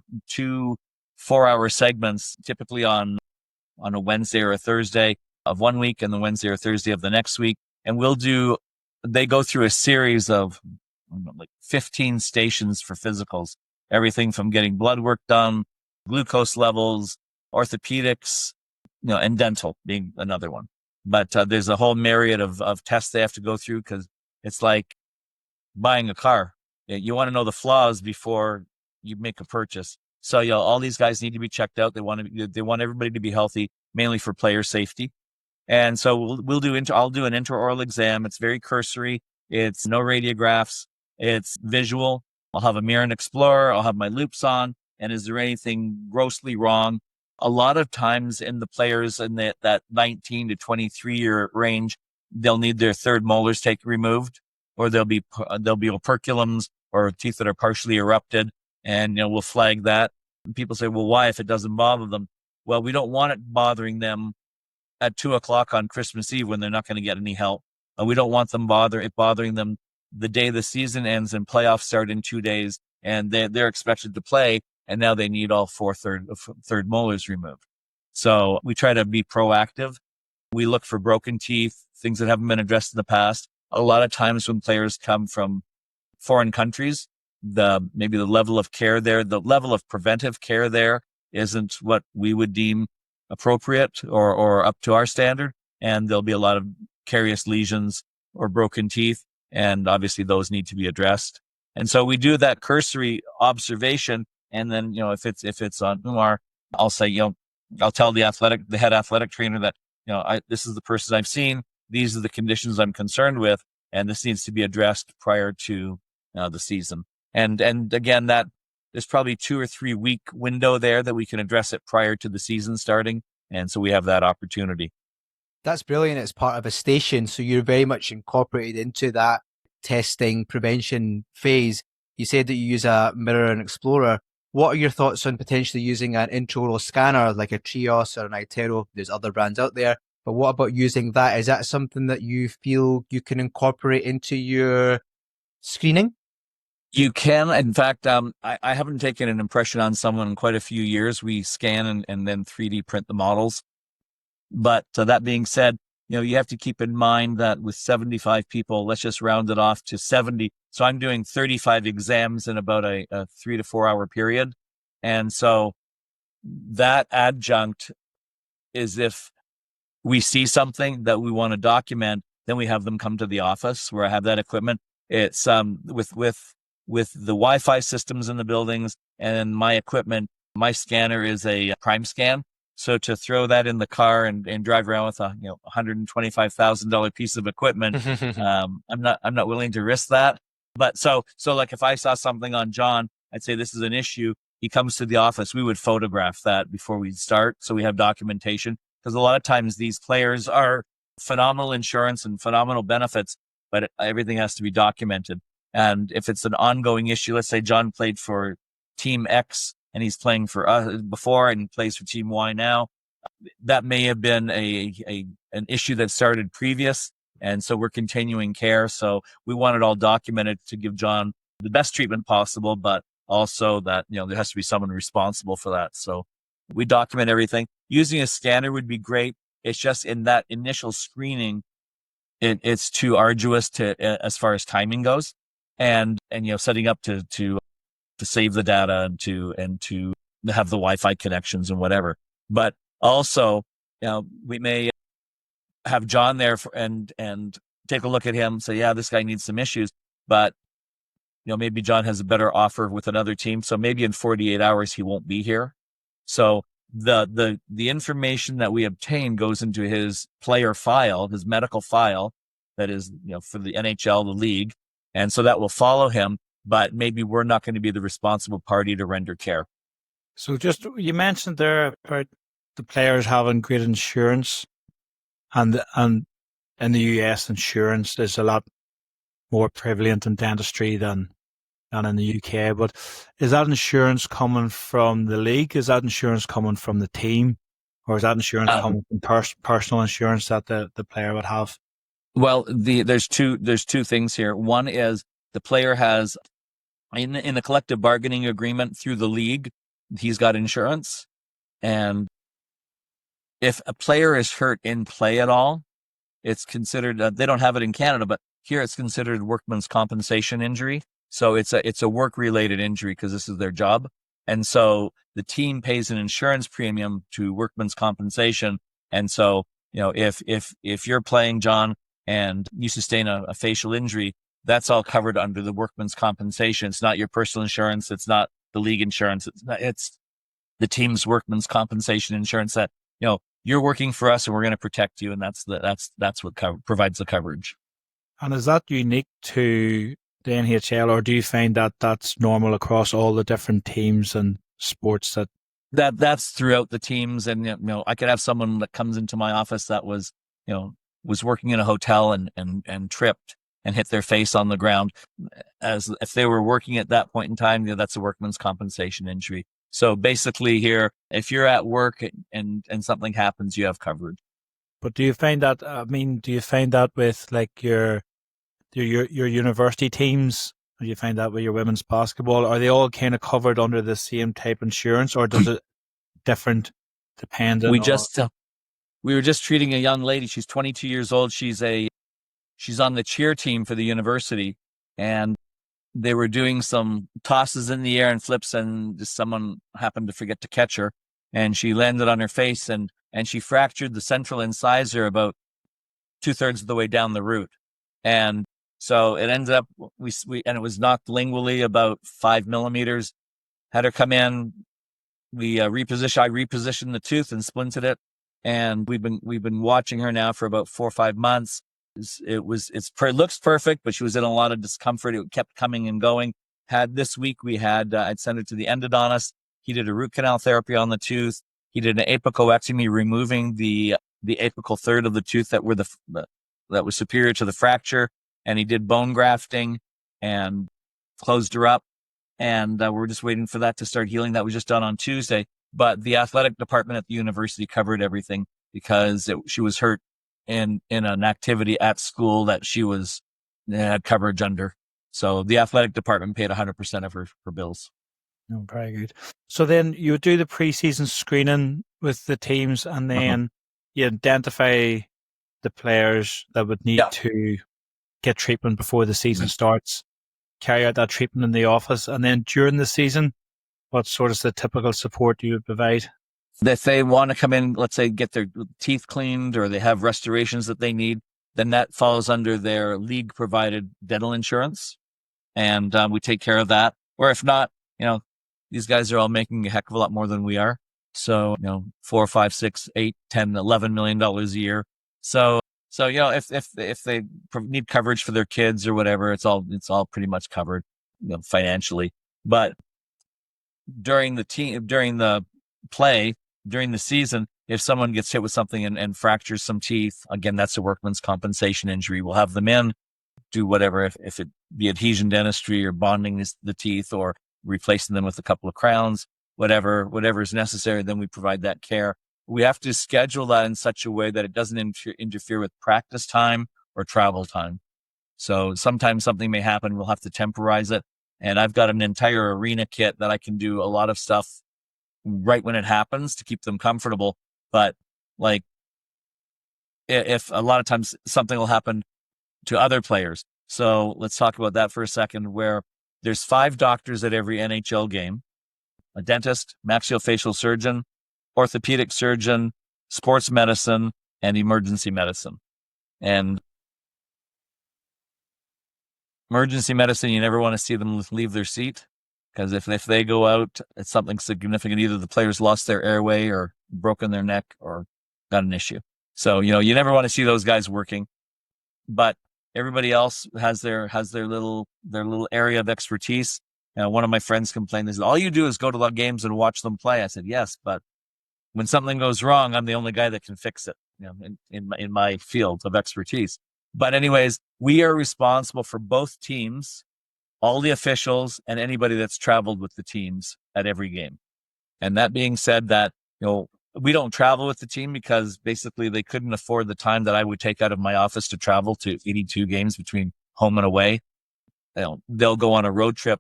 4-hour segments, typically on a Wednesday or a Thursday of one week and the Wednesday or Thursday of the next week. And they go through a series of like 15 stations for physicals, everything from getting blood work done, glucose levels, orthopedics, and dental being another one. But there's a whole myriad of tests they have to go through, because it's like buying a car. You want to know the flaws before you make a purchase. So all these guys need to be checked out. They want everybody to be healthy, mainly for player safety. And so I'll do an intraoral exam. It's very cursory. It's no radiographs. It's visual. I'll have a mirror and explorer. I'll have my loops on. And is there anything grossly wrong? A lot of times in the players in that 19 to 23 year range, they'll need their third molars removed, or there'll be operculums or teeth that are partially erupted. And, we'll flag that. And people say, well, why if it doesn't bother them? Well, we don't want it bothering them at 2:00 on Christmas Eve when they're not going to get any help. We don't want them bothering them the day the season ends and playoffs start in 2 days, and they're expected to play, and now they need all 4 third molars removed. So we try to be proactive. We look for broken teeth, things that haven't been addressed in the past. A lot of times when players come from foreign countries, maybe the level of care there, the level of preventive care there isn't what we would deem appropriate or up to our standard. And there'll be a lot of carious lesions or broken teeth. And obviously those need to be addressed. And so we do that cursory observation. And then, if it's on Umar, I'll say, I'll tell the head athletic trainer that, this is the person I've seen. These are the conditions I'm concerned with. And this needs to be addressed prior to the season. And again, that there's probably 2 or 3 week window there that we can address it prior to the season starting. And so we have that opportunity. That's brilliant. It's part of a station. So you're very much incorporated into that. testing, prevention phase. You said that you use a mirror and explorer. What are your thoughts on potentially using an intraoral scanner like a Trios or an iTero? There's other brands out there, but what about using that? Is that something that you feel you can incorporate into your screening? You can. In fact, I haven't taken an impression on someone in quite a few years. We scan and then 3D print the models. But that being said, you have to keep in mind that with 75 people, let's just round it off to 70. So I'm doing 35 exams in about a 3 to 4 hour period. And so that adjunct is if we see something that we want to document, then we have them come to the office where I have that equipment. It's with the Wi-Fi systems in the buildings and my equipment, my scanner is a Prime Scan. So to throw that in the car and drive around with a $125,000 piece of equipment, I'm not willing to risk that. But so like if I saw something on John, I'd say this is an issue. He comes to the office, we would photograph that before we start, so we have documentation. Because a lot of times these players are phenomenal insurance and phenomenal benefits, but everything has to be documented. And if it's an ongoing issue, let's say John played for Team X and he's playing for us before and he plays for Team Y now, that may have been an issue that started previous. And so we're continuing care. So we want it all documented to give John the best treatment possible, but also that, there has to be someone responsible for that. So we document everything. Using a scanner would be great. It's just in that initial screening, it's too arduous as far as timing goes, and setting up to save the data and to have the Wi-Fi connections and whatever. But also, we may have John there and take a look at him, say, yeah, this guy needs some issues, but maybe John has a better offer with another team. So maybe in 48 hours, he won't be here. So the information that we obtain goes into his player file, his medical file, that is, for the NHL, the league. And so that will follow him, but maybe we're not going to be the responsible party to render care. So you mentioned there about the players having great insurance, and in the US, insurance is a lot more prevalent in dentistry than in the UK. But is that insurance coming from the league? Is that insurance coming from the team? Or is that insurance coming from personal insurance that the player would have? Well, there's two things here. One is the player has, in the collective bargaining agreement through the league, he's got insurance. And if a player is hurt in play at all, it's considered, they don't have it in Canada, but here it's considered workman's compensation injury. So it's a work-related injury because this is their job. And so the team pays an insurance premium to workman's compensation. And so, if you're playing, John, and you sustain a facial injury, that's all covered under the workman's compensation. It's not your personal insurance. It's not the league insurance. It's the team's workman's compensation insurance that, you're working for us and we're going to protect you. And that's what provides the coverage. And is that unique to the NHL, or do you find that that's normal across all the different teams and sports that's throughout the teams? And, I could have someone that comes into my office that was working in a hotel and tripped and hit their face on the ground, as if they were working at that point in time. That's a workman's compensation injury. So basically here, if you're at work and something happens, you have coverage. But do you find that with like your university teams? Or do you find that with your women's basketball? Are they all kind of covered under the same type insurance, or does it different dependent? We were just treating a young lady. She's 22 years old. She's on the cheer team for the university, and they were doing some tosses in the air and flips, and someone happened to forget to catch her, and she landed on her face, and she fractured the central incisor about 2/3 of the way down the root. And so it ended up, and it was knocked lingually about 5 millimeters. Had her come in. I repositioned the tooth and splinted it. And we've been watching her now for about 4 or 5 months. It looks perfect, but she was in a lot of discomfort. It kept coming and going. This week I'd sent her to the endodontist. He did a root canal therapy on the tooth. He did an apicoectomy, removing the apical third of the tooth that was superior to the fracture. and he did bone grafting and closed her up. And we're just waiting for that to start healing. That was just done on Tuesday. But the athletic department at the university covered everything because she was hurt in an activity at school that she had coverage under. So the athletic department paid 100% of her bills. Oh, very good. So then you would do the preseason screening with the teams, and then you identify the players that would need to get treatment before the season starts, carry out that treatment in the office, and then during the season, what sort of the typical support you would provide? If they want to come in, let's say, get their teeth cleaned, or they have restorations that they need, then that falls under their league-provided dental insurance, and we take care of that. Or if not, these guys are all making a heck of a lot more than we are. So, $4, $5, $6, $8, $10, $11 million a year. So if they need coverage for their kids or whatever, it's all pretty much covered, financially. But during the season, if someone gets hit with something and fractures some teeth, again, that's a workman's compensation injury. We'll have them in, do whatever, if it be adhesion dentistry or bonding the teeth or replacing them with a couple of crowns, whatever is necessary, then we provide that care. We have to schedule that in such a way that it doesn't interfere with practice time or travel time. So sometimes something may happen, we'll have to temporize it. And I've got an entire arena kit that I can do a lot of stuff right when it happens to keep them comfortable. But like, if a lot of times something will happen to other players. So let's talk about that for a second, where there's 5 doctors at every NHL game: a dentist, maxillofacial surgeon, orthopedic surgeon, sports medicine, and emergency medicine. And emergency medicine, you never want to see them leave their seat, because if they go out, it's something significant. Either the player's lost their airway or broken their neck or got an issue. So, you never want to see those guys working. But everybody else has their little area of expertise. One of my friends complained, they said, all you do is go to the games and watch them play. I said, yes, but when something goes wrong, I'm the only guy that can fix it, in my field of expertise. But anyways, we are responsible for both teams, all the officials, and anybody that's traveled with the teams at every game. And that being said, that, we don't travel with the team because basically they couldn't afford the time that I would take out of my office to travel to 82 games between home and away. They'll go on a road trip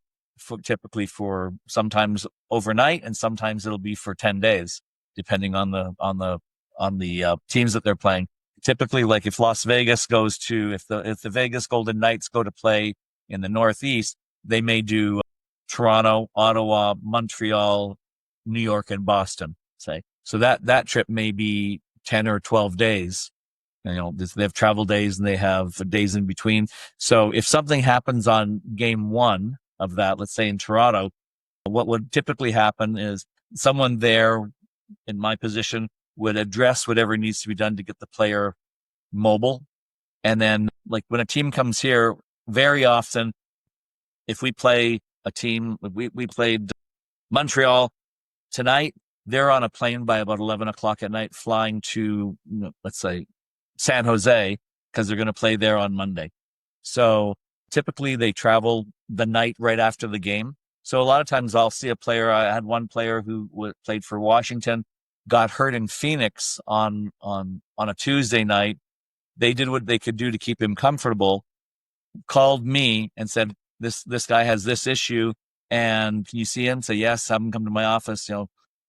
typically for sometimes overnight, and sometimes it'll be for 10 days, depending on the teams that they're playing. Typically, like if Las Vegas goes to, if the Vegas Golden Knights go to play in the Northeast, they may do Toronto, Ottawa, Montreal, New York, and Boston, say. So that trip may be 10 or 12 days. They have travel days and they have days in between. So if something happens on game 1 of that, let's say in Toronto, what would typically happen is someone there in my position would address whatever needs to be done to get the player mobile. And then, like, when a team comes here, very often, if we play a team, we played Montreal tonight, they're on a plane by about 11 o'clock at night flying to, let's say, San Jose, because they're going to play there on Monday. So typically they travel the night right after the game. So a lot of times I'll see a player. I had one player who played for Washington, got hurt in Phoenix on a Tuesday night. They did what they could do to keep him comfortable, called me and said, this guy has this issue, and can you see him? Say, yes, have him come to my office,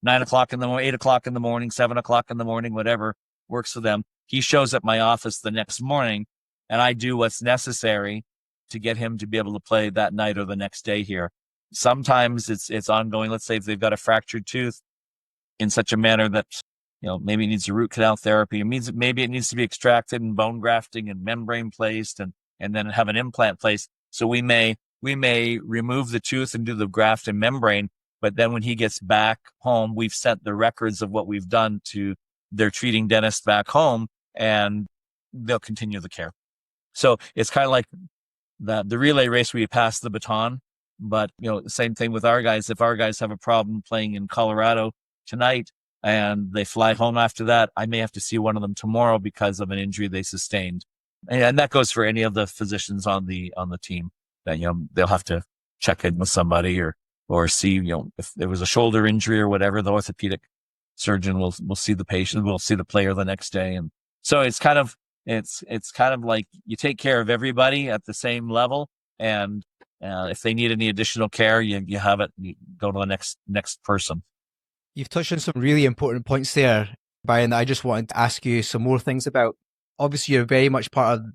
9 o'clock in the morning, 8 o'clock in the morning, 7 o'clock in the morning, whatever works for them. He shows up at my office the next morning, and I do what's necessary to get him to be able to play that night or the next day here. Sometimes it's ongoing. Let's say if they've got a fractured tooth in such a manner that, maybe it needs a root canal therapy. It means maybe it needs to be extracted and bone grafting and membrane placed and then have an implant placed. So we may remove the tooth and do the graft and membrane. But then when he gets back home, we've sent the records of what we've done to their treating dentist back home, and they'll continue the care. So it's kind of like the relay race where you pass the baton. But, the same thing with our guys. If our guys have a problem playing in Colorado tonight and they fly home after that, I may have to see one of them tomorrow because of an injury they sustained. And that goes for any of the physicians on the team that, they'll have to check in with somebody or see, if there was a shoulder injury or whatever, the orthopedic surgeon will see the patient, will see the player the next day. And so it's kind of like you take care of everybody at the same level. And if they need any additional care, you have it, you go to the next person. You've touched on some really important points there, Byron, that I just wanted to ask you some more things about. Obviously, you're very much part of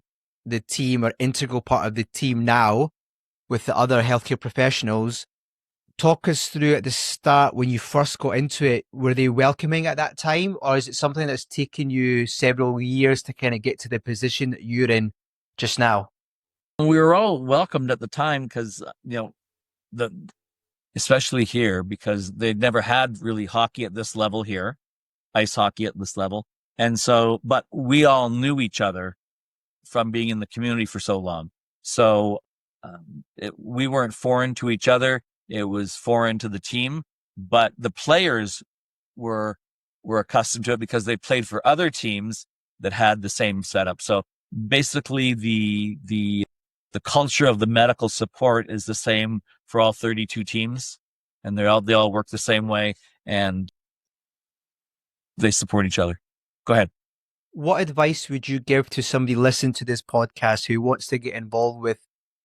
the team, or integral part of the team now with the other healthcare professionals. Talk us through at the start, when you first got into it, were they welcoming at that time, or is it something that's taken you several years to kind of get to the position that you're in just now? We were all welcomed at the time because, especially here, because they'd never had really hockey at this level here, ice hockey at this level. And so, but we all knew each other from being in the community for so long. So we weren't foreign to each other. It was foreign to the team, but the players were accustomed to it because they played for other teams that had the same setup. So basically the culture of the medical support is the same for all 32 teams, and they all work the same way, and they support each other. Go ahead. What advice would you give to somebody listening to this podcast who wants to get involved with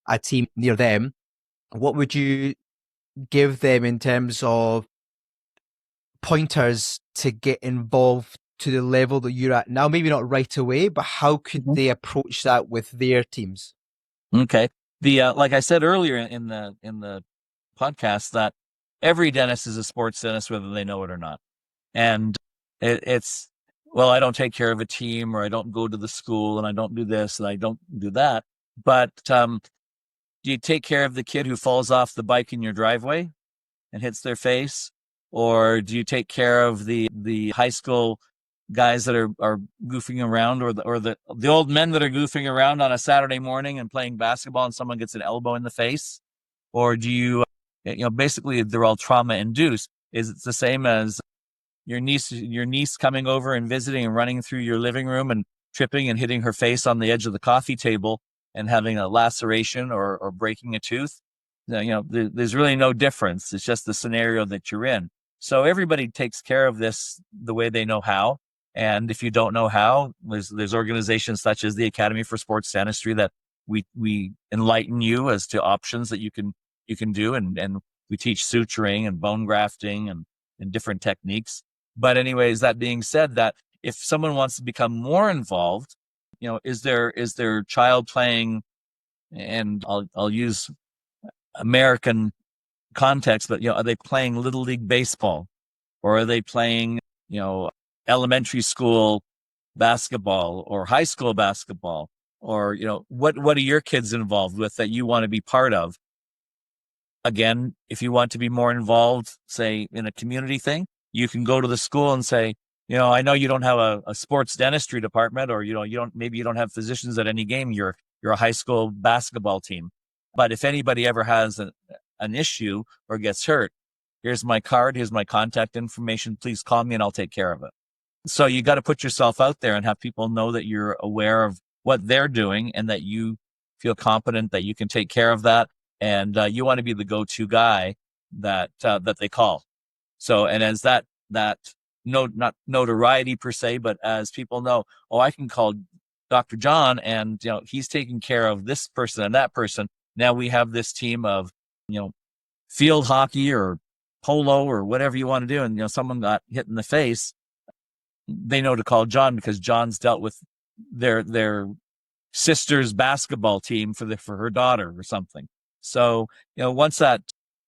a team near them? What would you give them in terms of pointers to get involved to the level that you're at now? Maybe not right away, but how could they approach that with their teams? Okay. Like I said earlier in the podcast, that every dentist is a sports dentist, whether they know it or not. And it's, well, I don't take care of a team, or I don't go to the school, and I don't do this, and I don't do that. But do you take care of the kid who falls off the bike in your driveway and hits their face? Or do you take care of the high school guys that are goofing around, or the old men that are goofing around on a Saturday morning and playing basketball and someone gets an elbow in the face? Or do you, basically they're all trauma induced. Is it the same as your niece coming over and visiting and running through your living room and tripping and hitting her face on the edge of the coffee table and having a laceration or breaking a tooth? There's really no difference. It's just the scenario that you're in. So everybody takes care of this the way they know how. And if you don't know how, there's organizations such as the Academy for Sports Dentistry that we enlighten you as to options that you can do. And we teach suturing and bone grafting and different techniques. But anyways, that being said, that if someone wants to become more involved, is their child playing, and I'll use American context, but are they playing Little League baseball, or are they playing elementary school basketball or high school basketball, or what are your kids involved with that you want to be part of? Again, if you want to be more involved, say in a community thing, you can go to the school and say, I know you don't have a sports dentistry department, or maybe you don't have physicians at any game. You're a high school basketball team, but if anybody ever has an issue or gets hurt, here's my card, here's my contact information. Please call me and I'll take care of it. So you got to put yourself out there and have people know that you're aware of what they're doing and that you feel competent that you can take care of that. And you want to be the go-to guy that they call. So, and as that not notoriety per se, but as people know, I can call Dr. John and, he's taking care of this person and that person. Now we have this team of, field hockey or polo or whatever you want to do. And, someone got hit in the face. They know to call John because John's dealt with their sister's basketball team for her daughter or something. So, once that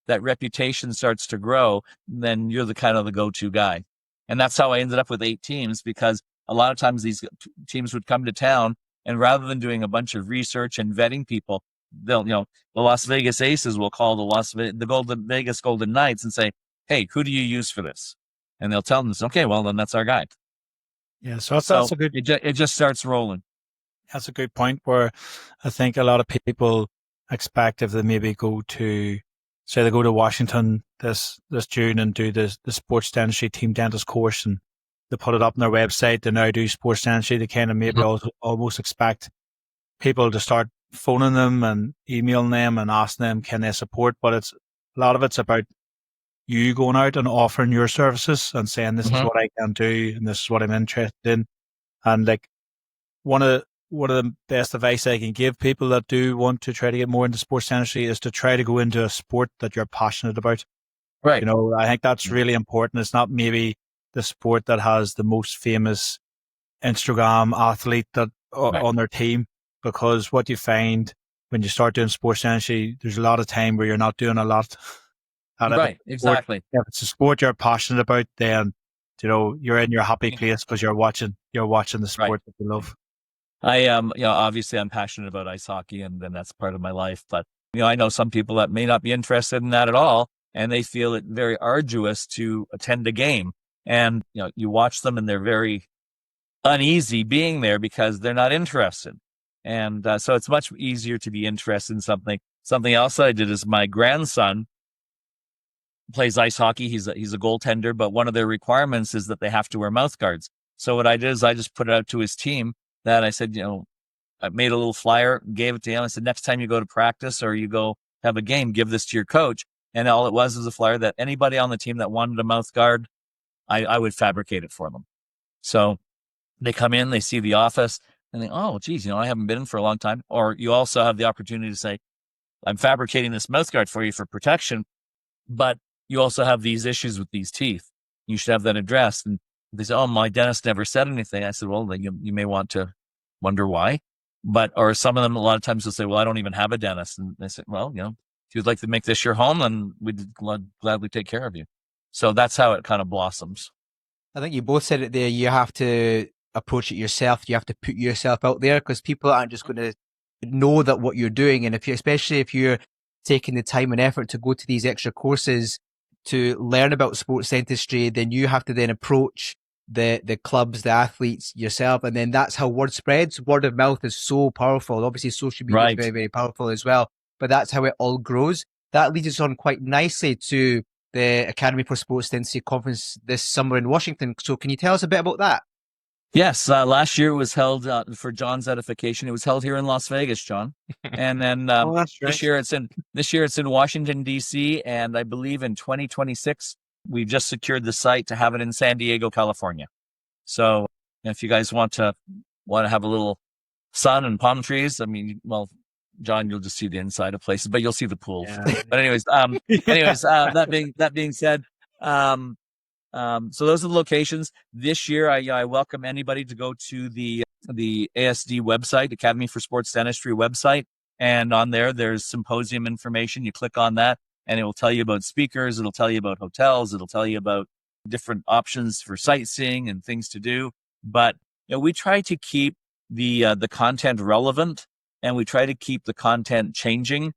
reputation starts to grow, then you're the kind of the go-to guy. And that's how I ended up with 8 teams, because a lot of times these teams would come to town, and rather than doing a bunch of research and vetting people, they'll, the Las Vegas Aces will call the Vegas Golden Knights and say, hey, who do you use for this? And they'll tell them this. Okay, well, then that's our guy. Yeah, so that's a good. It just starts rolling. That's a good point, where I think a lot of people expect, if they maybe go to, say they go to Washington this June and do the sports dentistry team dentist course, and they put it up on their website, they now do sports dentistry, they kind of maybe almost expect people to start phoning them and emailing them and asking them, can they support? But a lot of it's about you going out and offering your services and saying, this is what I can do and this is what I'm interested in. And like one of the best advice I can give people that do want to try to get more into sports dentistry is to try to go into a sport that you're passionate about. Right. You know, I think that's really important. It's not maybe the sport that has the most famous Instagram athlete that on their team, because what you find when you start doing sports dentistry, there's a lot of time where you're not doing a lot. Right, exactly. If it's a sport you're passionate about, then you know you're in your happy place because you're watching the sport that you love. I obviously I'm passionate about ice hockey, and then that's part of my life. But I know some people that may not be interested in that at all, and they feel it very arduous to attend a game. And you watch them, and they're very uneasy being there because they're not interested. And so it's much easier to be interested in something. Something else that I did is my grandson plays ice hockey. He's a goaltender, but one of their requirements is that they have to wear mouth guards. So what I did is I just put it out to his team that I said, I made a little flyer, gave it to him. I said, next time you go to practice or you go have a game, give this to your coach. And all it was a flyer that anybody on the team that wanted a mouth guard, I would fabricate it for them. So they come in, they see the office, and they, oh, geez, I haven't been in for a long time. Or you also have the opportunity to say, I'm fabricating this mouth guard for you for protection, but you also have these issues with these teeth. You should have that addressed. And they say, oh, my dentist never said anything. I said, well, then you may want to wonder why. Or some of them, a lot of times they'll say, well, I don't even have a dentist. And they say, well, if you'd like to make this your home, then we'd gladly take care of you. So that's how it kind of blossoms. I think you both said it there. You have to approach it yourself. You have to put yourself out there because people aren't just going to know that what you're doing. And especially if you're taking the time and effort to go to these extra courses to learn about sports dentistry, then you have to then approach the clubs, the athletes yourself. And then that's how word spreads. Word of mouth is so powerful. Obviously, social media is very, very powerful as well. But that's how it all grows. That leads us on quite nicely to the Academy for Sports Dentistry conference this summer in Washington. So can you tell us a bit about that? Yes, last year it was held for John's edification. It was held here in Las Vegas, John, and then this year it's in Washington D.C. and I believe in 2026 we've just secured the site to have it in San Diego, California. So if you guys want to have a little sun and palm trees, I mean, well, John, you'll just see the inside of places, but you'll see the pools. Yeah. But anyways, that being said. So those are the locations. This year, I welcome anybody to go to the ASD website, Academy for Sports Dentistry website. And on there's symposium information. You click on that and it will tell you about speakers. It'll tell you about hotels. It'll tell you about different options for sightseeing and things to do. But we try to keep the content relevant and we try to keep the content changing.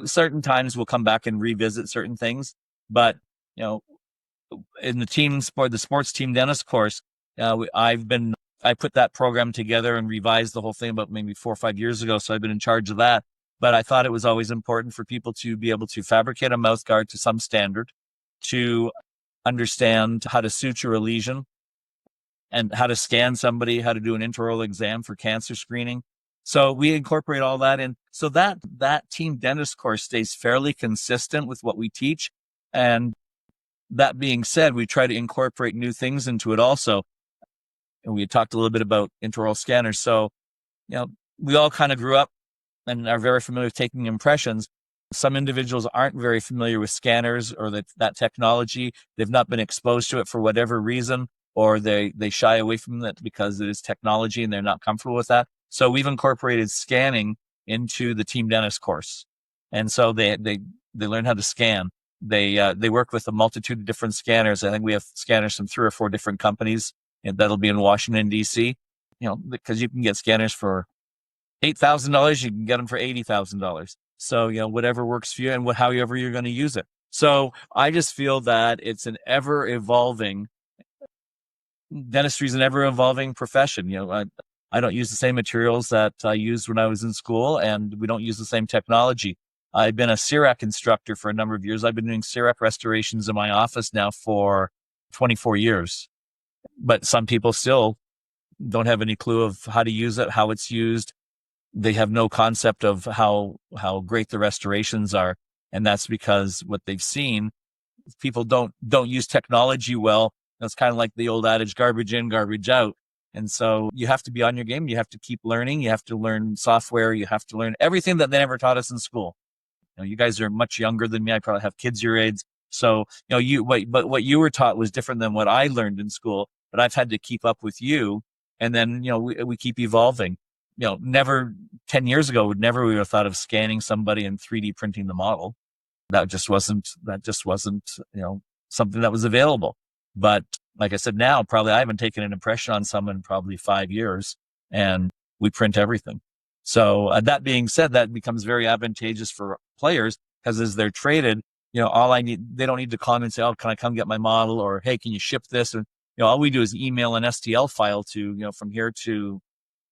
Certain times we'll come back and revisit certain things, but in the sports team dentist course, I put that program together and revised the whole thing about maybe 4 or 5 years ago. So I've been in charge of that. But I thought it was always important for people to be able to fabricate a mouth guard to some standard, to understand how to suture a lesion and how to scan somebody, how to do an intraoral exam for cancer screening. So we incorporate all that in. So that team dentist course stays fairly consistent with what we teach. And that being said, we try to incorporate new things into it also. And we talked a little bit about intraoral scanners. So, we all kind of grew up and are very familiar with taking impressions. Some individuals aren't very familiar with scanners or that technology. They've not been exposed to it for whatever reason, or they shy away from it because it is technology and they're not comfortable with that. So we've incorporated scanning into the team dentist course. And so they learn how to scan. They work with a multitude of different scanners. I think we have scanners from 3 or 4 different companies, and that'll be in Washington, D.C., because you can get scanners for $8,000, you can get them for $80,000. So, whatever works for you and however you're going to use it. So I just feel that it's an dentistry is an ever evolving profession. I don't use the same materials that I used when I was in school, and we don't use the same technology. I've been a CIRAC instructor for a number of years. I've been doing CIRAC restorations in my office now for 24 years. But some people still don't have any clue of how to use it, how it's used. they have no concept of how great the restorations are. And that's because what they've seen, people don't use technology well. That's kind of like the old adage, garbage in, garbage out. And so you have to be on your game. You have to keep learning. You have to learn software. You have to learn everything that they never taught us in school. You guys are much younger than me. I probably have kids your age. So, but what you were taught was different than what I learned in school, but I've had to keep up with you. And then, we keep evolving. Never 10 years ago, we would have thought of scanning somebody and 3D printing the model. That just wasn't, something that was available. But like I said, now probably I haven't taken an impression on someone in probably 5 years, and we print everything. So that being said, that becomes very advantageous for players, because as they're traded, they don't need to call me and say, oh, can I come get my model? Or, hey, can you ship this? And, all we do is email an STL file to, from here to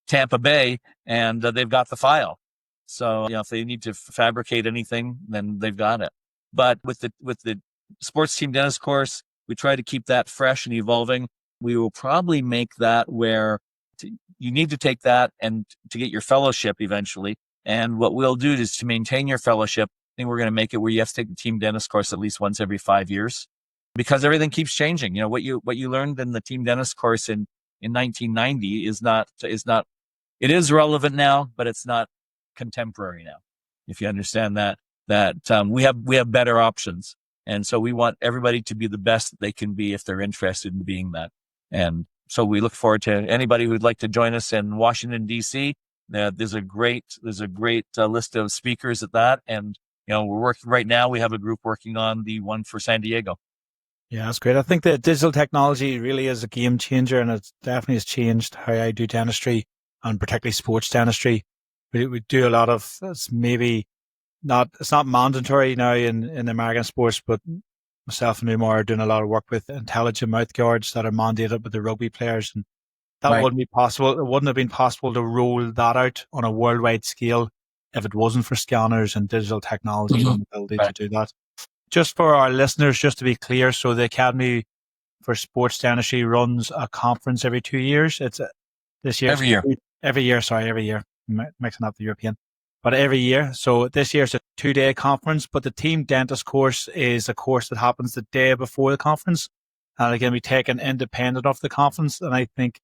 Tampa Bay, and they've got the file. So, if they need to fabricate anything, then they've got it. But with the sports team dentist course, we try to keep that fresh and evolving. We will probably make that where you need to take that and to get your fellowship eventually. And what we'll do is to maintain your fellowship, I think we're going to make it where you have to take the team dentist course at least once every 5 years, because everything keeps changing. What you learned in the team dentist course in 1990 is not, it is relevant now, but it's not contemporary now. If you understand that we have better options. And so we want everybody to be the best that they can be if they're interested in being that. And so we look forward to anybody who'd like to join us in Washington, D.C. There's a great list of speakers at that. And, we're working right now. We have a group working on the one for San Diego. Yeah, that's great. I think that digital technology really is a game changer, and it definitely has changed how I do dentistry, and particularly sports dentistry. We do a lot of, it's not mandatory now in American sports, but myself and Umar are doing a lot of work with intelligent mouth guards that are mandated with the rugby players. And that Right. wouldn't be possible. It wouldn't have been possible to roll that out on a worldwide scale if it wasn't for scanners and digital technology and the ability to do that. Just for our listeners, just to be clear, so the Academy for Sports Dentistry runs a conference every 2 years. It's this year. Every year. Mixing up the European. But every year. So this year's a 2-day conference, but the team dentist course is a course that happens the day before the conference. And it can be taken independent of the conference. And I think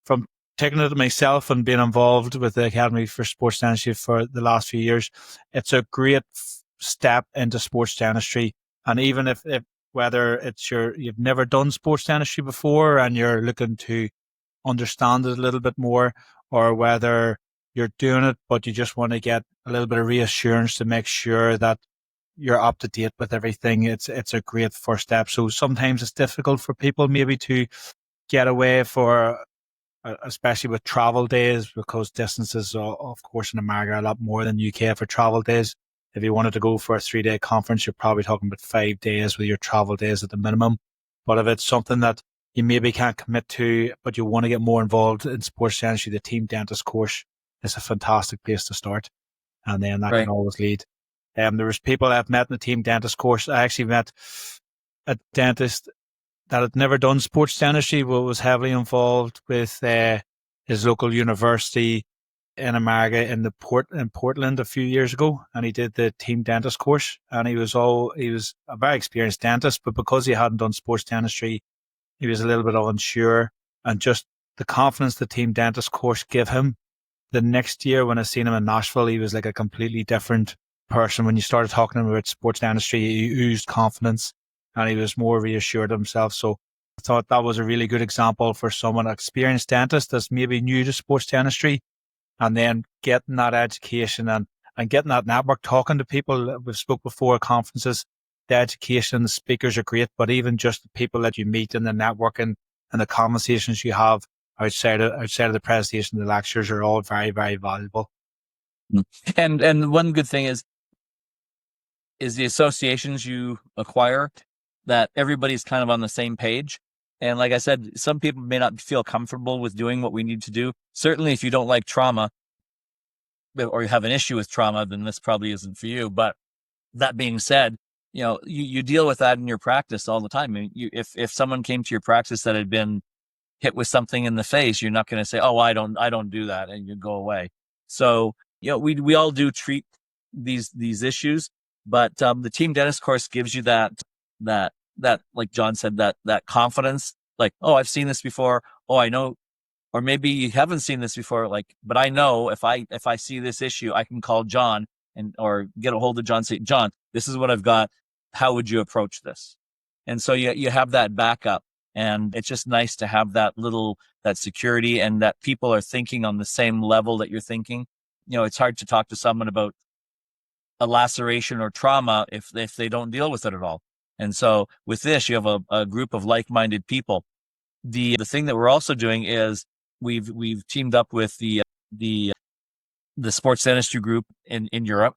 from taking it myself and being involved with the Academy for Sports Dentistry for the last few years, it's a great step into sports dentistry. And even if whether it's you've never done sports dentistry before and you're looking to understand it a little bit more, or whether you're doing it but you just want to get a little bit of reassurance to make sure that you're up to date with everything, it's a great first step. So sometimes it's difficult for people maybe to get away for, especially with travel days, because distances of course in America are a lot more than UK for travel days. If you wanted to go for a 3-day conference, you're probably talking about 5 days with your travel days at the minimum. But if it's something that you maybe can't commit to, but you want to get more involved in sports dentistry, the team dentist course is a fantastic place to start. And then that can always lead. There was people I've met in the team dentist course. I actually met a dentist that had never done sports dentistry, but was heavily involved with his local university in America in Portland a few years ago, and he did the team dentist course. And he was a very experienced dentist, but because he hadn't done sports dentistry, he was a little bit unsure. And just the confidence the team dentist course gave him, the next year when I seen him in Nashville, he was like a completely different person. When you started talking to him about sports dentistry, he oozed confidence and he was more reassured of himself. So I thought that was a really good example for someone, an experienced dentist that's maybe new to sports dentistry, and then getting that education and getting that network, talking to people. We've spoke before at conferences, the education, the speakers are great, but even just the people that you meet and the networking and the conversations you have outside of the presentation, the lectures are all very, very valuable. And one good thing is the associations you acquire, that everybody's kind of on the same page. And like I said, some people may not feel comfortable with doing what we need to do. Certainly if you don't like trauma or you have an issue with trauma, then this probably isn't for you. But that being said, you deal with that in your practice all the time. I mean, if someone came to your practice that had been hit with something in the face, you're not going to say, "Oh, I don't do that," and you go away. So, we all do treat these issues, but the team dentist course gives you that like John said, that confidence. Like, oh, I've seen this before. Oh, I know. Or maybe you haven't seen this before, like, but I know if I see this issue, I can call John or get a hold of John and say, John, this is what I've got. How would you approach this? And so you have that backup, and it's just nice to have that security, and that people are thinking on the same level that you're thinking. It's hard to talk to someone about a laceration or trauma if they don't deal with it at all. And so with this, you have a group of like-minded people. The thing that we're also doing is we've teamed up with the sports dentistry group in Europe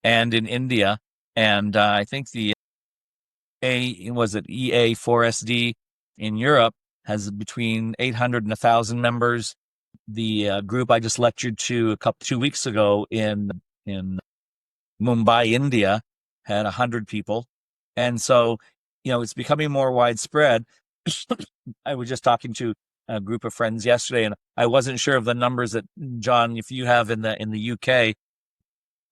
and in India, and I think the EA4SD in Europe has between 800 and 1,000 members. The group I just lectured to 2 weeks ago in Mumbai, India, had 100 people, and so it's becoming more widespread. I was just talking to a group of friends yesterday, and I wasn't sure of the numbers that, John, if you have in the UK,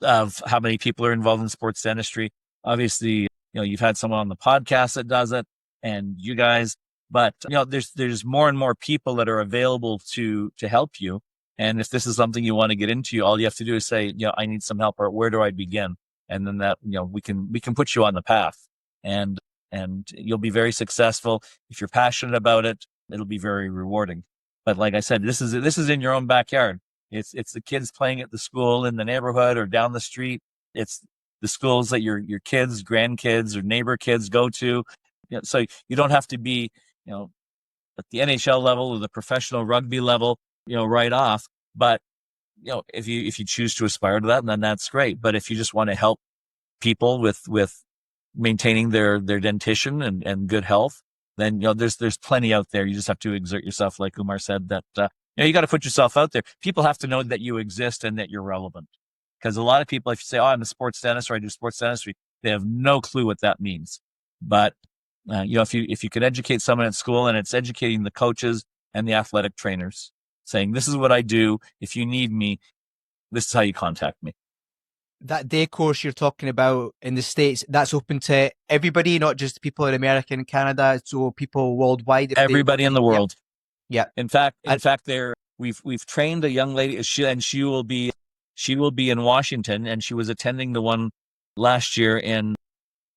of how many people are involved in sports dentistry. Obviously, you've had someone on the podcast that does it, and you guys, but there's more and more people that are available to help you. And if this is something you want to get into, all you have to do is say, I need some help, or where do I begin? And then that, we can put you on the path, and you'll be very successful. If you're passionate about it, it'll be very rewarding. But like I said, this is in your own backyard. It's the kids playing at the school in the neighborhood or down the street. It's the schools that your kids, grandkids, or neighbor kids go to. So you don't have to be, at the NHL level or the professional rugby level, right off. But if you choose to aspire to that, then that's great. But if you just want to help people with maintaining their dentition and good health, then there's plenty out there. You just have to exert yourself, like Umar said, that you got to put yourself out there. People have to know that you exist and that you're relevant. Because a lot of people, if you say, oh, I'm a sports dentist or I do sports dentistry, they have no clue what that means. But if you could educate someone at school, and it's educating the coaches and the athletic trainers, saying, this is what I do. If you need me, this is how you contact me. That day course you're talking about in the States, that's open to everybody, not just people in America and Canada, so people worldwide. Everybody in the world. Yeah. In fact, we've trained a young lady, she will be in Washington, and she was attending the one last year in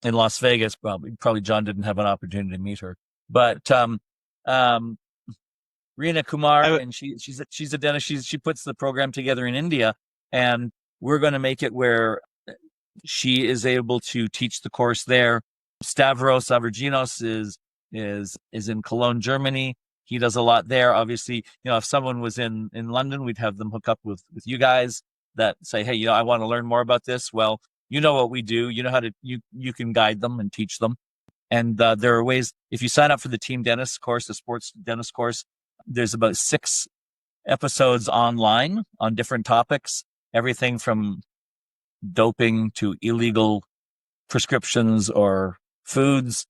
Las Vegas. Probably John didn't have an opportunity to meet her, but Reena Kumar, and she's a dentist. She puts the program together in India, and we're going to make it where she is able to teach the course there. Stavros Averginos is in Cologne, Germany. He does a lot there. Obviously, if someone was in London, we'd have them hook up with you guys that say, hey, I want to learn more about this. Well, you know what we do. You know how to, you can guide them and teach them. And there are ways, if you sign up for the team dentist course, the sports dentist course, there's about 6 episodes online on different topics, everything from doping to illegal prescriptions or foods,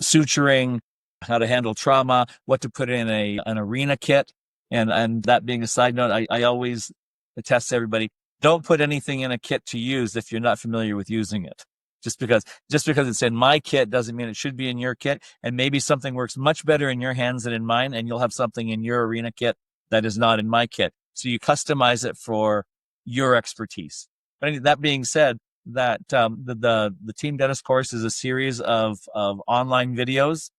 suturing, how to handle trauma, what to put in an arena kit. And that being a side note, I always attest to everybody, don't put anything in a kit to use if you're not familiar with using it. Just because it's in my kit doesn't mean it should be in your kit. And maybe something works much better in your hands than in mine, and you'll have something in your arena kit that is not in my kit. So you customize it for your expertise. But that being said, that the team dentist course is a series of online videos,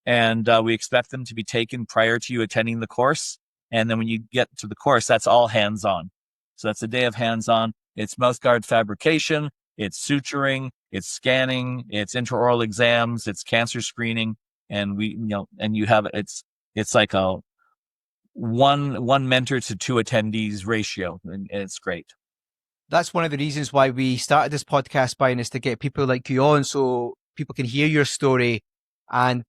and we expect them to be taken prior to you attending the course. And then when you get to the course, that's all hands-on. So that's a day of hands-on. It's mouthguard fabrication, it's suturing, it's scanning, it's intraoral exams, it's cancer screening, and you have it's like a one mentor to 2 attendees ratio, and it's great. That's one of the reasons why we started this podcast, Byron, is to get people like you on, so people can hear your story and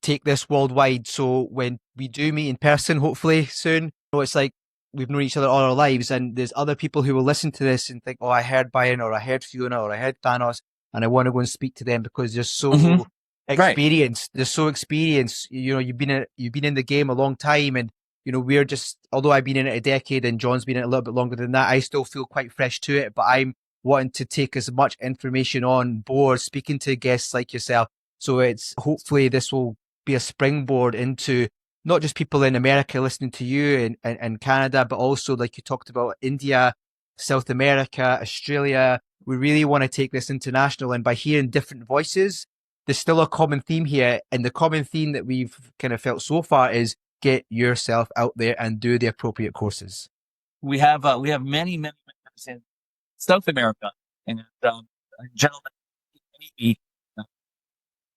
take this worldwide. So when we do meet in person, hopefully soon, it's like we've known each other all our lives, and there's other people who will listen to this and think, oh, I heard Byron, or I heard Fiona, or I heard Thanos, and I want to go and speak to them because they're so experienced. Right. They're so experienced. You've been in the game a long time, and we're just, although I've been in it a decade and John's been in it a little bit longer than that, I still feel quite fresh to it, but I'm wanting to take as much information on board, speaking to guests like yourself. So it's hopefully this will be a springboard into not just people in America listening to you and Canada, but also, like you talked about, India, South America, Australia. We really want to take this international, and by hearing different voices, there's still a common theme here. And the common theme that we've kind of felt so far is get yourself out there and do the appropriate courses. We have many members in South America, and a gentleman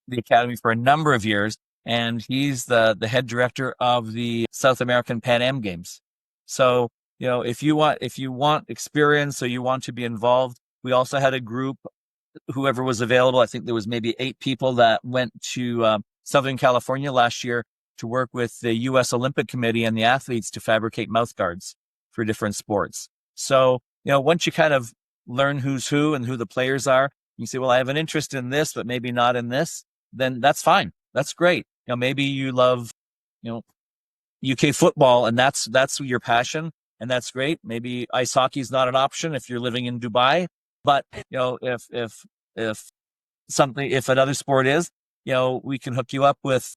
the academy for a number of years, and he's the head director of the South American Pan Am Games. So, if you want experience, or you want to be involved, we also had a group, whoever was available. I think there was maybe 8 people that went to Southern California last year to work with the U.S. Olympic Committee and the athletes to fabricate mouth guards for different sports. So, once you kind of learn who's who and who the players are, you say, well, I have an interest in this, but maybe not in this, then that's fine. That's great. Maybe you love, UK football, and that's your passion, and that's great. Maybe ice hockey is not an option if you're living in Dubai, but if another sport is, we can hook you up with,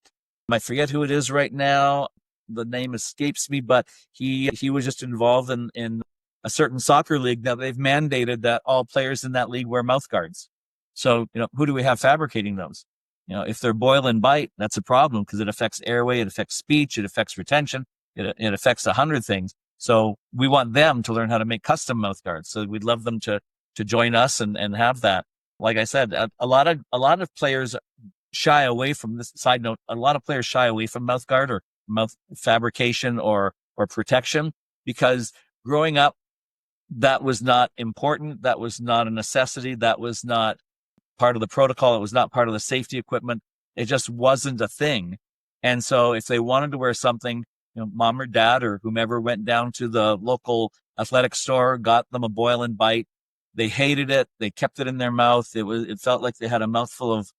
I forget who it is right now. The name escapes me, but he was just involved in a certain soccer league. Now they've mandated that all players in that league wear mouth guards. So, who do we have fabricating those? If they're boil and bite, that's a problem because it affects airway, it affects speech, it affects retention, it affects 100 things. So we want them to learn how to make custom mouth guards. So we'd love them to join us and have that. Like I said, a lot of players shy away from this. Side note, a lot of players shy away from mouth guard or mouth fabrication or protection because growing up, that was not important. That was not a necessity. That was not part of the protocol. It was not part of the safety equipment. It just wasn't a thing. And so if they wanted to wear something, mom or dad or whomever went down to the local athletic store, got them a boil and bite. They hated it. They kept it in their mouth. It felt like they had a mouthful of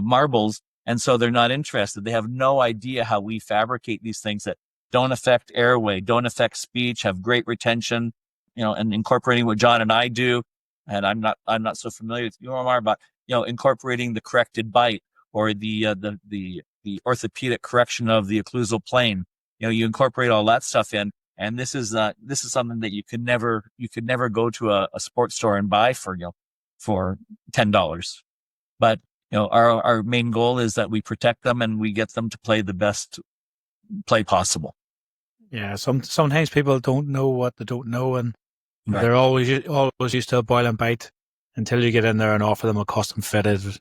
marbles. And so they're not interested. They have no idea how we fabricate these things that don't affect airway, don't affect speech, have great retention, and incorporating what John and I do. And I'm not so familiar with you, Omar, but incorporating the corrected bite or the orthopedic correction of the occlusal plane. You incorporate all that stuff in, and this is something that you could never go to a sports store and buy for $10. But our main goal is that we protect them and we get them to play the best play possible. Yeah, sometimes people don't know what they don't know, and Right. they're always used to a boil and bite until you get in there and offer them a custom fitted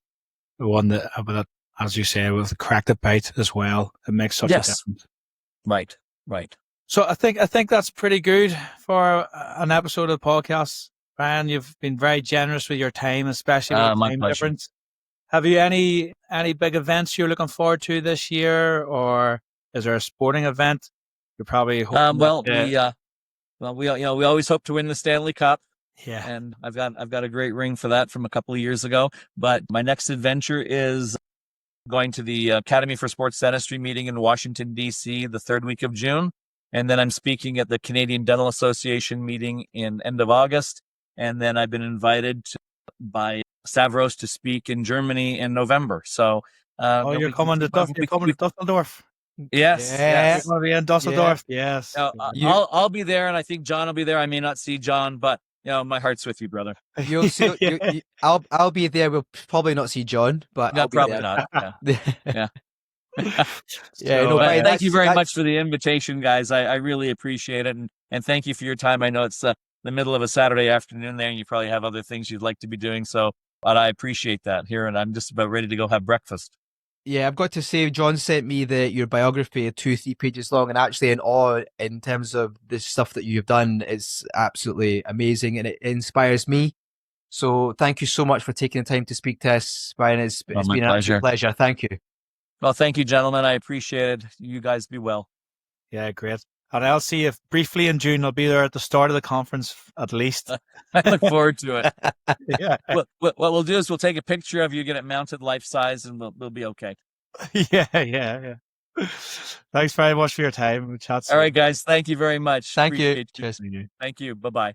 one that, as you say, with a corrected bite as well. It makes such a difference. Right. So I think that's pretty good for an episode of the podcast. Brian, you've been very generous with your time, especially with My time pleasure. difference. Have you any big events you're looking forward to this year, or is there a sporting event you're probably hoping? We always hope to win the Stanley Cup. Yeah. And I've got a great ring for that from a couple of years ago. But my next adventure is going to the Academy for Sports Dentistry meeting in Washington, D.C. the 3rd week of June. And then I'm speaking at the Canadian Dental Association meeting in end of August. And then I've been invited by Stavros to speak in Germany in November. So you're coming to Dusseldorf. Yes. You're going to be in Dusseldorf. Yeah. Yes. I'll be there, and I think John will be there. I may not see John, but my heart's with you, brother. You'll see. I'll be there. We'll probably not see John, but No, probably not. Yeah. Thank you very much for the invitation, guys. I really appreciate it, and thank you for your time. I know it's the middle of a Saturday afternoon there, and you probably have other things you'd like to be doing. So, but I appreciate that here, and I'm just about ready to go have breakfast. Yeah, I've got to say, John sent me your biography, 2-3 pages long, and actually in awe in terms of the stuff that you've done. It's absolutely amazing, and it inspires me. So thank you so much for taking the time to speak to us, Brian. It's been an absolute pleasure. Thank you. Well, thank you, gentlemen. I appreciate it. You guys be well. Yeah, great. And I'll see you briefly in June. I'll be there at the start of the conference, at least. I look forward to it. Yeah. What we'll do is we'll take a picture of you, get it mounted life size, and we'll be okay. Yeah. Thanks very much for your time. We'll chat All soon. right, guys. Thank you very much. Thank you. Appreciate you. Cheers. Thank you. Bye-bye.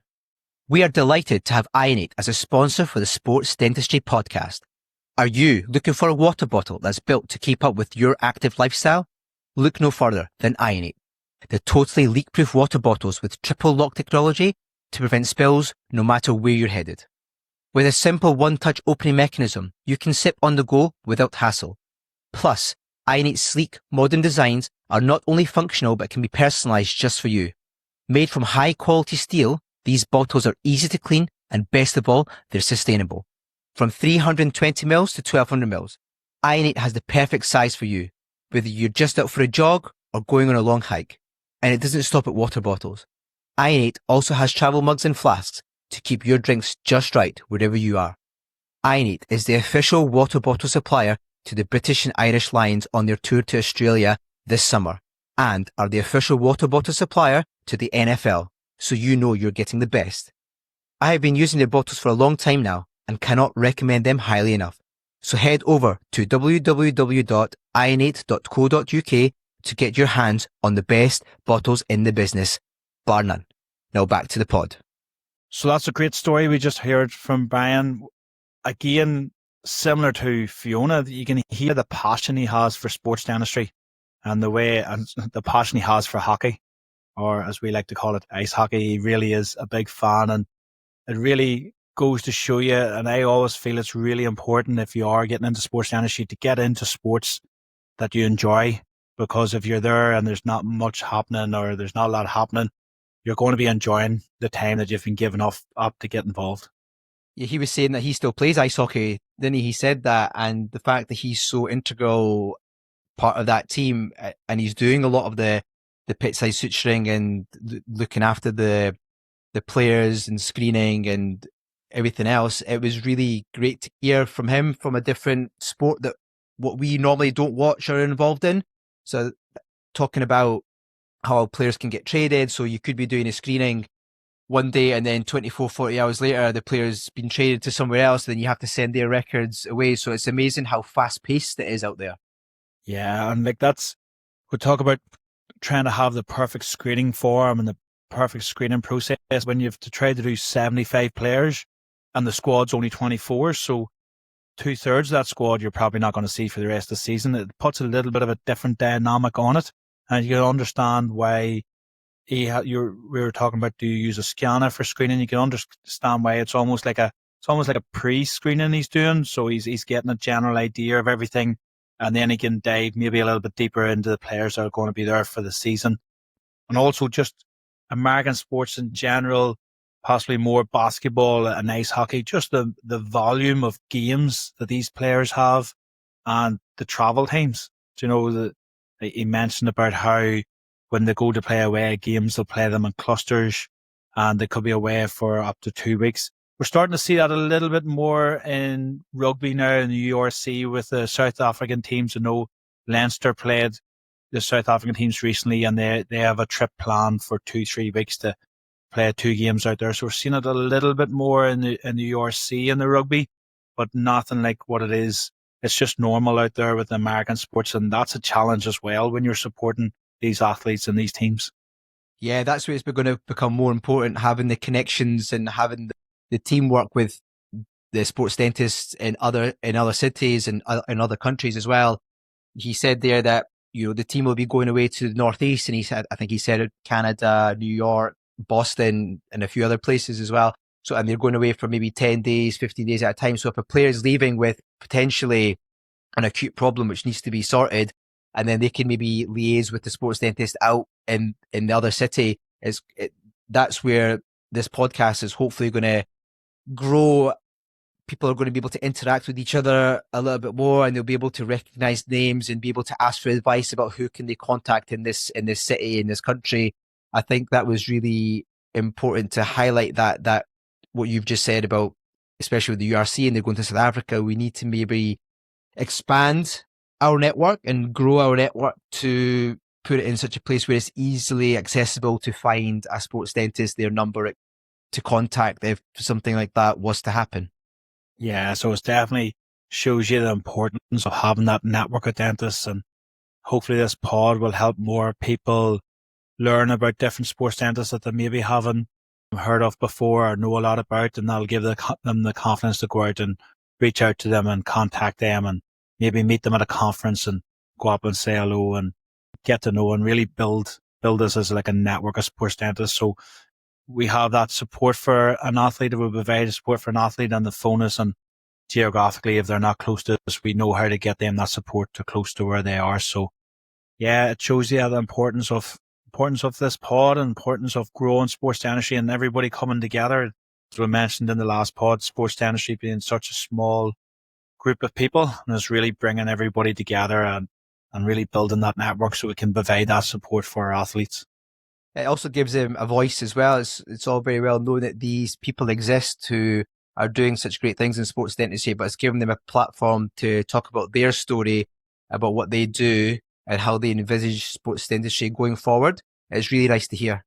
We are delighted to have Ionate as a sponsor for the Sports Dentistry podcast. Are you looking for a water bottle that's built to keep up with your active lifestyle? Look no further than Ionate, the totally leak-proof water bottles with triple lock technology to prevent spills no matter where you're headed. With a simple one-touch opening mechanism, you can sip on the go without hassle. Plus, Ionate's sleek, modern designs are not only functional but can be personalized just for you. Made from high-quality steel, these bottles are easy to clean and best of all, they're sustainable. From 320ml to 1200ml, Ionate has the perfect size for you, whether you're just out for a jog or going on a long hike. And it doesn't stop at water bottles. Ionate also has travel mugs and flasks to keep your drinks just right wherever you are. Ionate is the official water bottle supplier to the British and Irish Lions on their tour to Australia this summer, and are the official water bottle supplier to the NFL, so you know you're getting the best. I have been using their bottles for a long time now and cannot recommend them highly enough. So head over to www.ionate.co.uk to get your hands on the best bottles in the business, bar none. Now back to the pod. So that's a great story we just heard from Brian. Again, similar to Fiona, you can hear the passion he has for sports dentistry and the passion he has for hockey, or as we like to call it, ice hockey. He really is a big fan, and it really goes to show you, and I always feel it's really important if you are getting into sports dentistry to get into sports that you enjoy, because if you're there and there's not much happening or there's not a lot happening, you're going to be enjoying the time that you've been given up to get involved. Yeah, he was saying that he still plays ice hockey, didn't he? He said that, and the fact that he's so integral part of that team, and he's doing a lot of the pit side suturing and looking after the players and screening and everything else. It was really great to hear from him from a different sport that what we normally don't watch or are involved in. So talking about how players can get traded. So you could be doing a screening one day and then 24, 40 hours later, the player's been traded to somewhere else. Then you have to send their records away. So it's amazing how fast paced it is out there. Yeah. And we talk about trying to have the perfect screening form and the perfect screening process when you have to try to do 75 players and the squad's only 24. So 2/3 of that squad you're probably not going to see for the rest of the season. It puts a little bit of a different dynamic on it, and you can understand why we were talking about, do you use a scanner for screening? You can understand why it's almost like a pre-screening he's doing. So he's getting a general idea of everything, and then he can dive maybe a little bit deeper into the players that are going to be there for the season. And also just American sports in general, possibly more basketball and ice hockey, just the volume of games that these players have and the travel times. Do you know, he mentioned about how when they go to play away games, they'll play them in clusters and they could be away for up to 2 weeks. We're starting to see that a little bit more in rugby now in the URC with the South African teams. I know Leinster played the South African teams recently, and they have a trip planned for 2-3 weeks to play 2 games out there. So we're seeing it a little bit more in the URC and the rugby, but nothing like what it is. It's just normal out there with the American sports, and that's a challenge as well when you're supporting these athletes and these teams. Yeah, that's where it's going to become more important, having the connections and having the teamwork with the sports dentists in other cities and in other countries as well. He said there that, you know, the team will be going away to the Northeast, and I think he said Canada, New York, Boston, and a few other places as well. So, and they're going away for maybe 10 days, 15 days at a time. So if a player is leaving with potentially an acute problem which needs to be sorted, and then they can maybe liaise with the sports dentist out in the other city, that's where this podcast is hopefully going to grow. People are going to be able to interact with each other a little bit more, and they'll be able to recognize names and be able to ask for advice about who can they contact in this city, in this country. I think that was really important to highlight that what you've just said about, especially with the URC and they're going to South Africa, we need to maybe expand our network and grow our network to put it in such a place where it's easily accessible to find a sports dentist, their number to contact if something like that was to happen. Yeah, so it definitely shows you the importance of having that network of dentists, and hopefully this pod will help more people learn about different sports dentists that they maybe haven't heard of before or know a lot about, and that'll give them the confidence to go out and reach out to them and contact them and maybe meet them at a conference and go up and say hello and get to know and really build this as like a network of sports dentists. So we have that support for an athlete. We provide support for an athlete on the phone us, and geographically, if they're not close to us, we know how to get them that support to close to where they are. So yeah, it shows you the importance of this pod and importance of growing sports dentistry and everybody coming together. As we mentioned in the last pod, sports dentistry being such a small group of people, and it's really bringing everybody together and really building that network so we can provide that support for our athletes. It also gives them a voice as well. It's all very well known that these people exist who are doing such great things in sports dentistry, but it's giving them a platform to talk about their story, about what they do and how they envisage sports dentistry going forward. It's really nice to hear.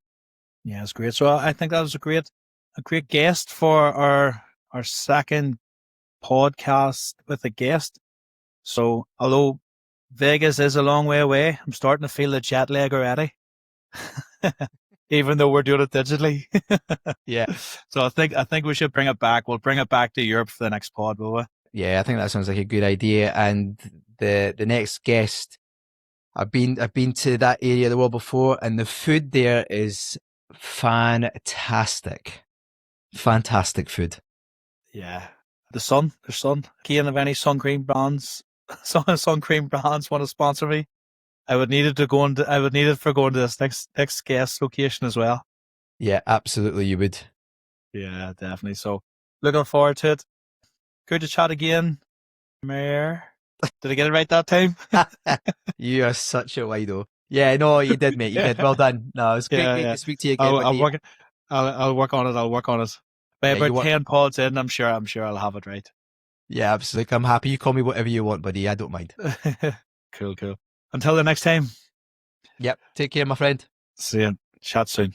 Yeah, it's great. So I think that was a great guest for our second podcast with a guest. So although Vegas is a long way away, I'm starting to feel the jet lag already. Even though we're doing it digitally. Yeah. So I think we should bring it back. We'll bring it back to Europe for the next pod, will we? Yeah, I think that sounds like a good idea. And the next guest, I've been to that area of the world before, and the food there is fantastic. Fantastic food. Yeah. There's sun. Keen of any sun cream brands want to sponsor me? I would need it for going to this next guest location as well. Yeah, absolutely you would. Yeah, definitely. So looking forward to it. Good to chat again, Mayor. Did I get it right that time? You are such a wido. Yeah, no, you did, mate. You did. Well done. No, it's great to speak to you again. I'll work on it. By about 10 pods in, I'm sure I'll have it right. Yeah, absolutely. I'm happy. You call me whatever you want, buddy. I don't mind. Cool. Until the next time. Yep. Take care, my friend. See you. Chat soon.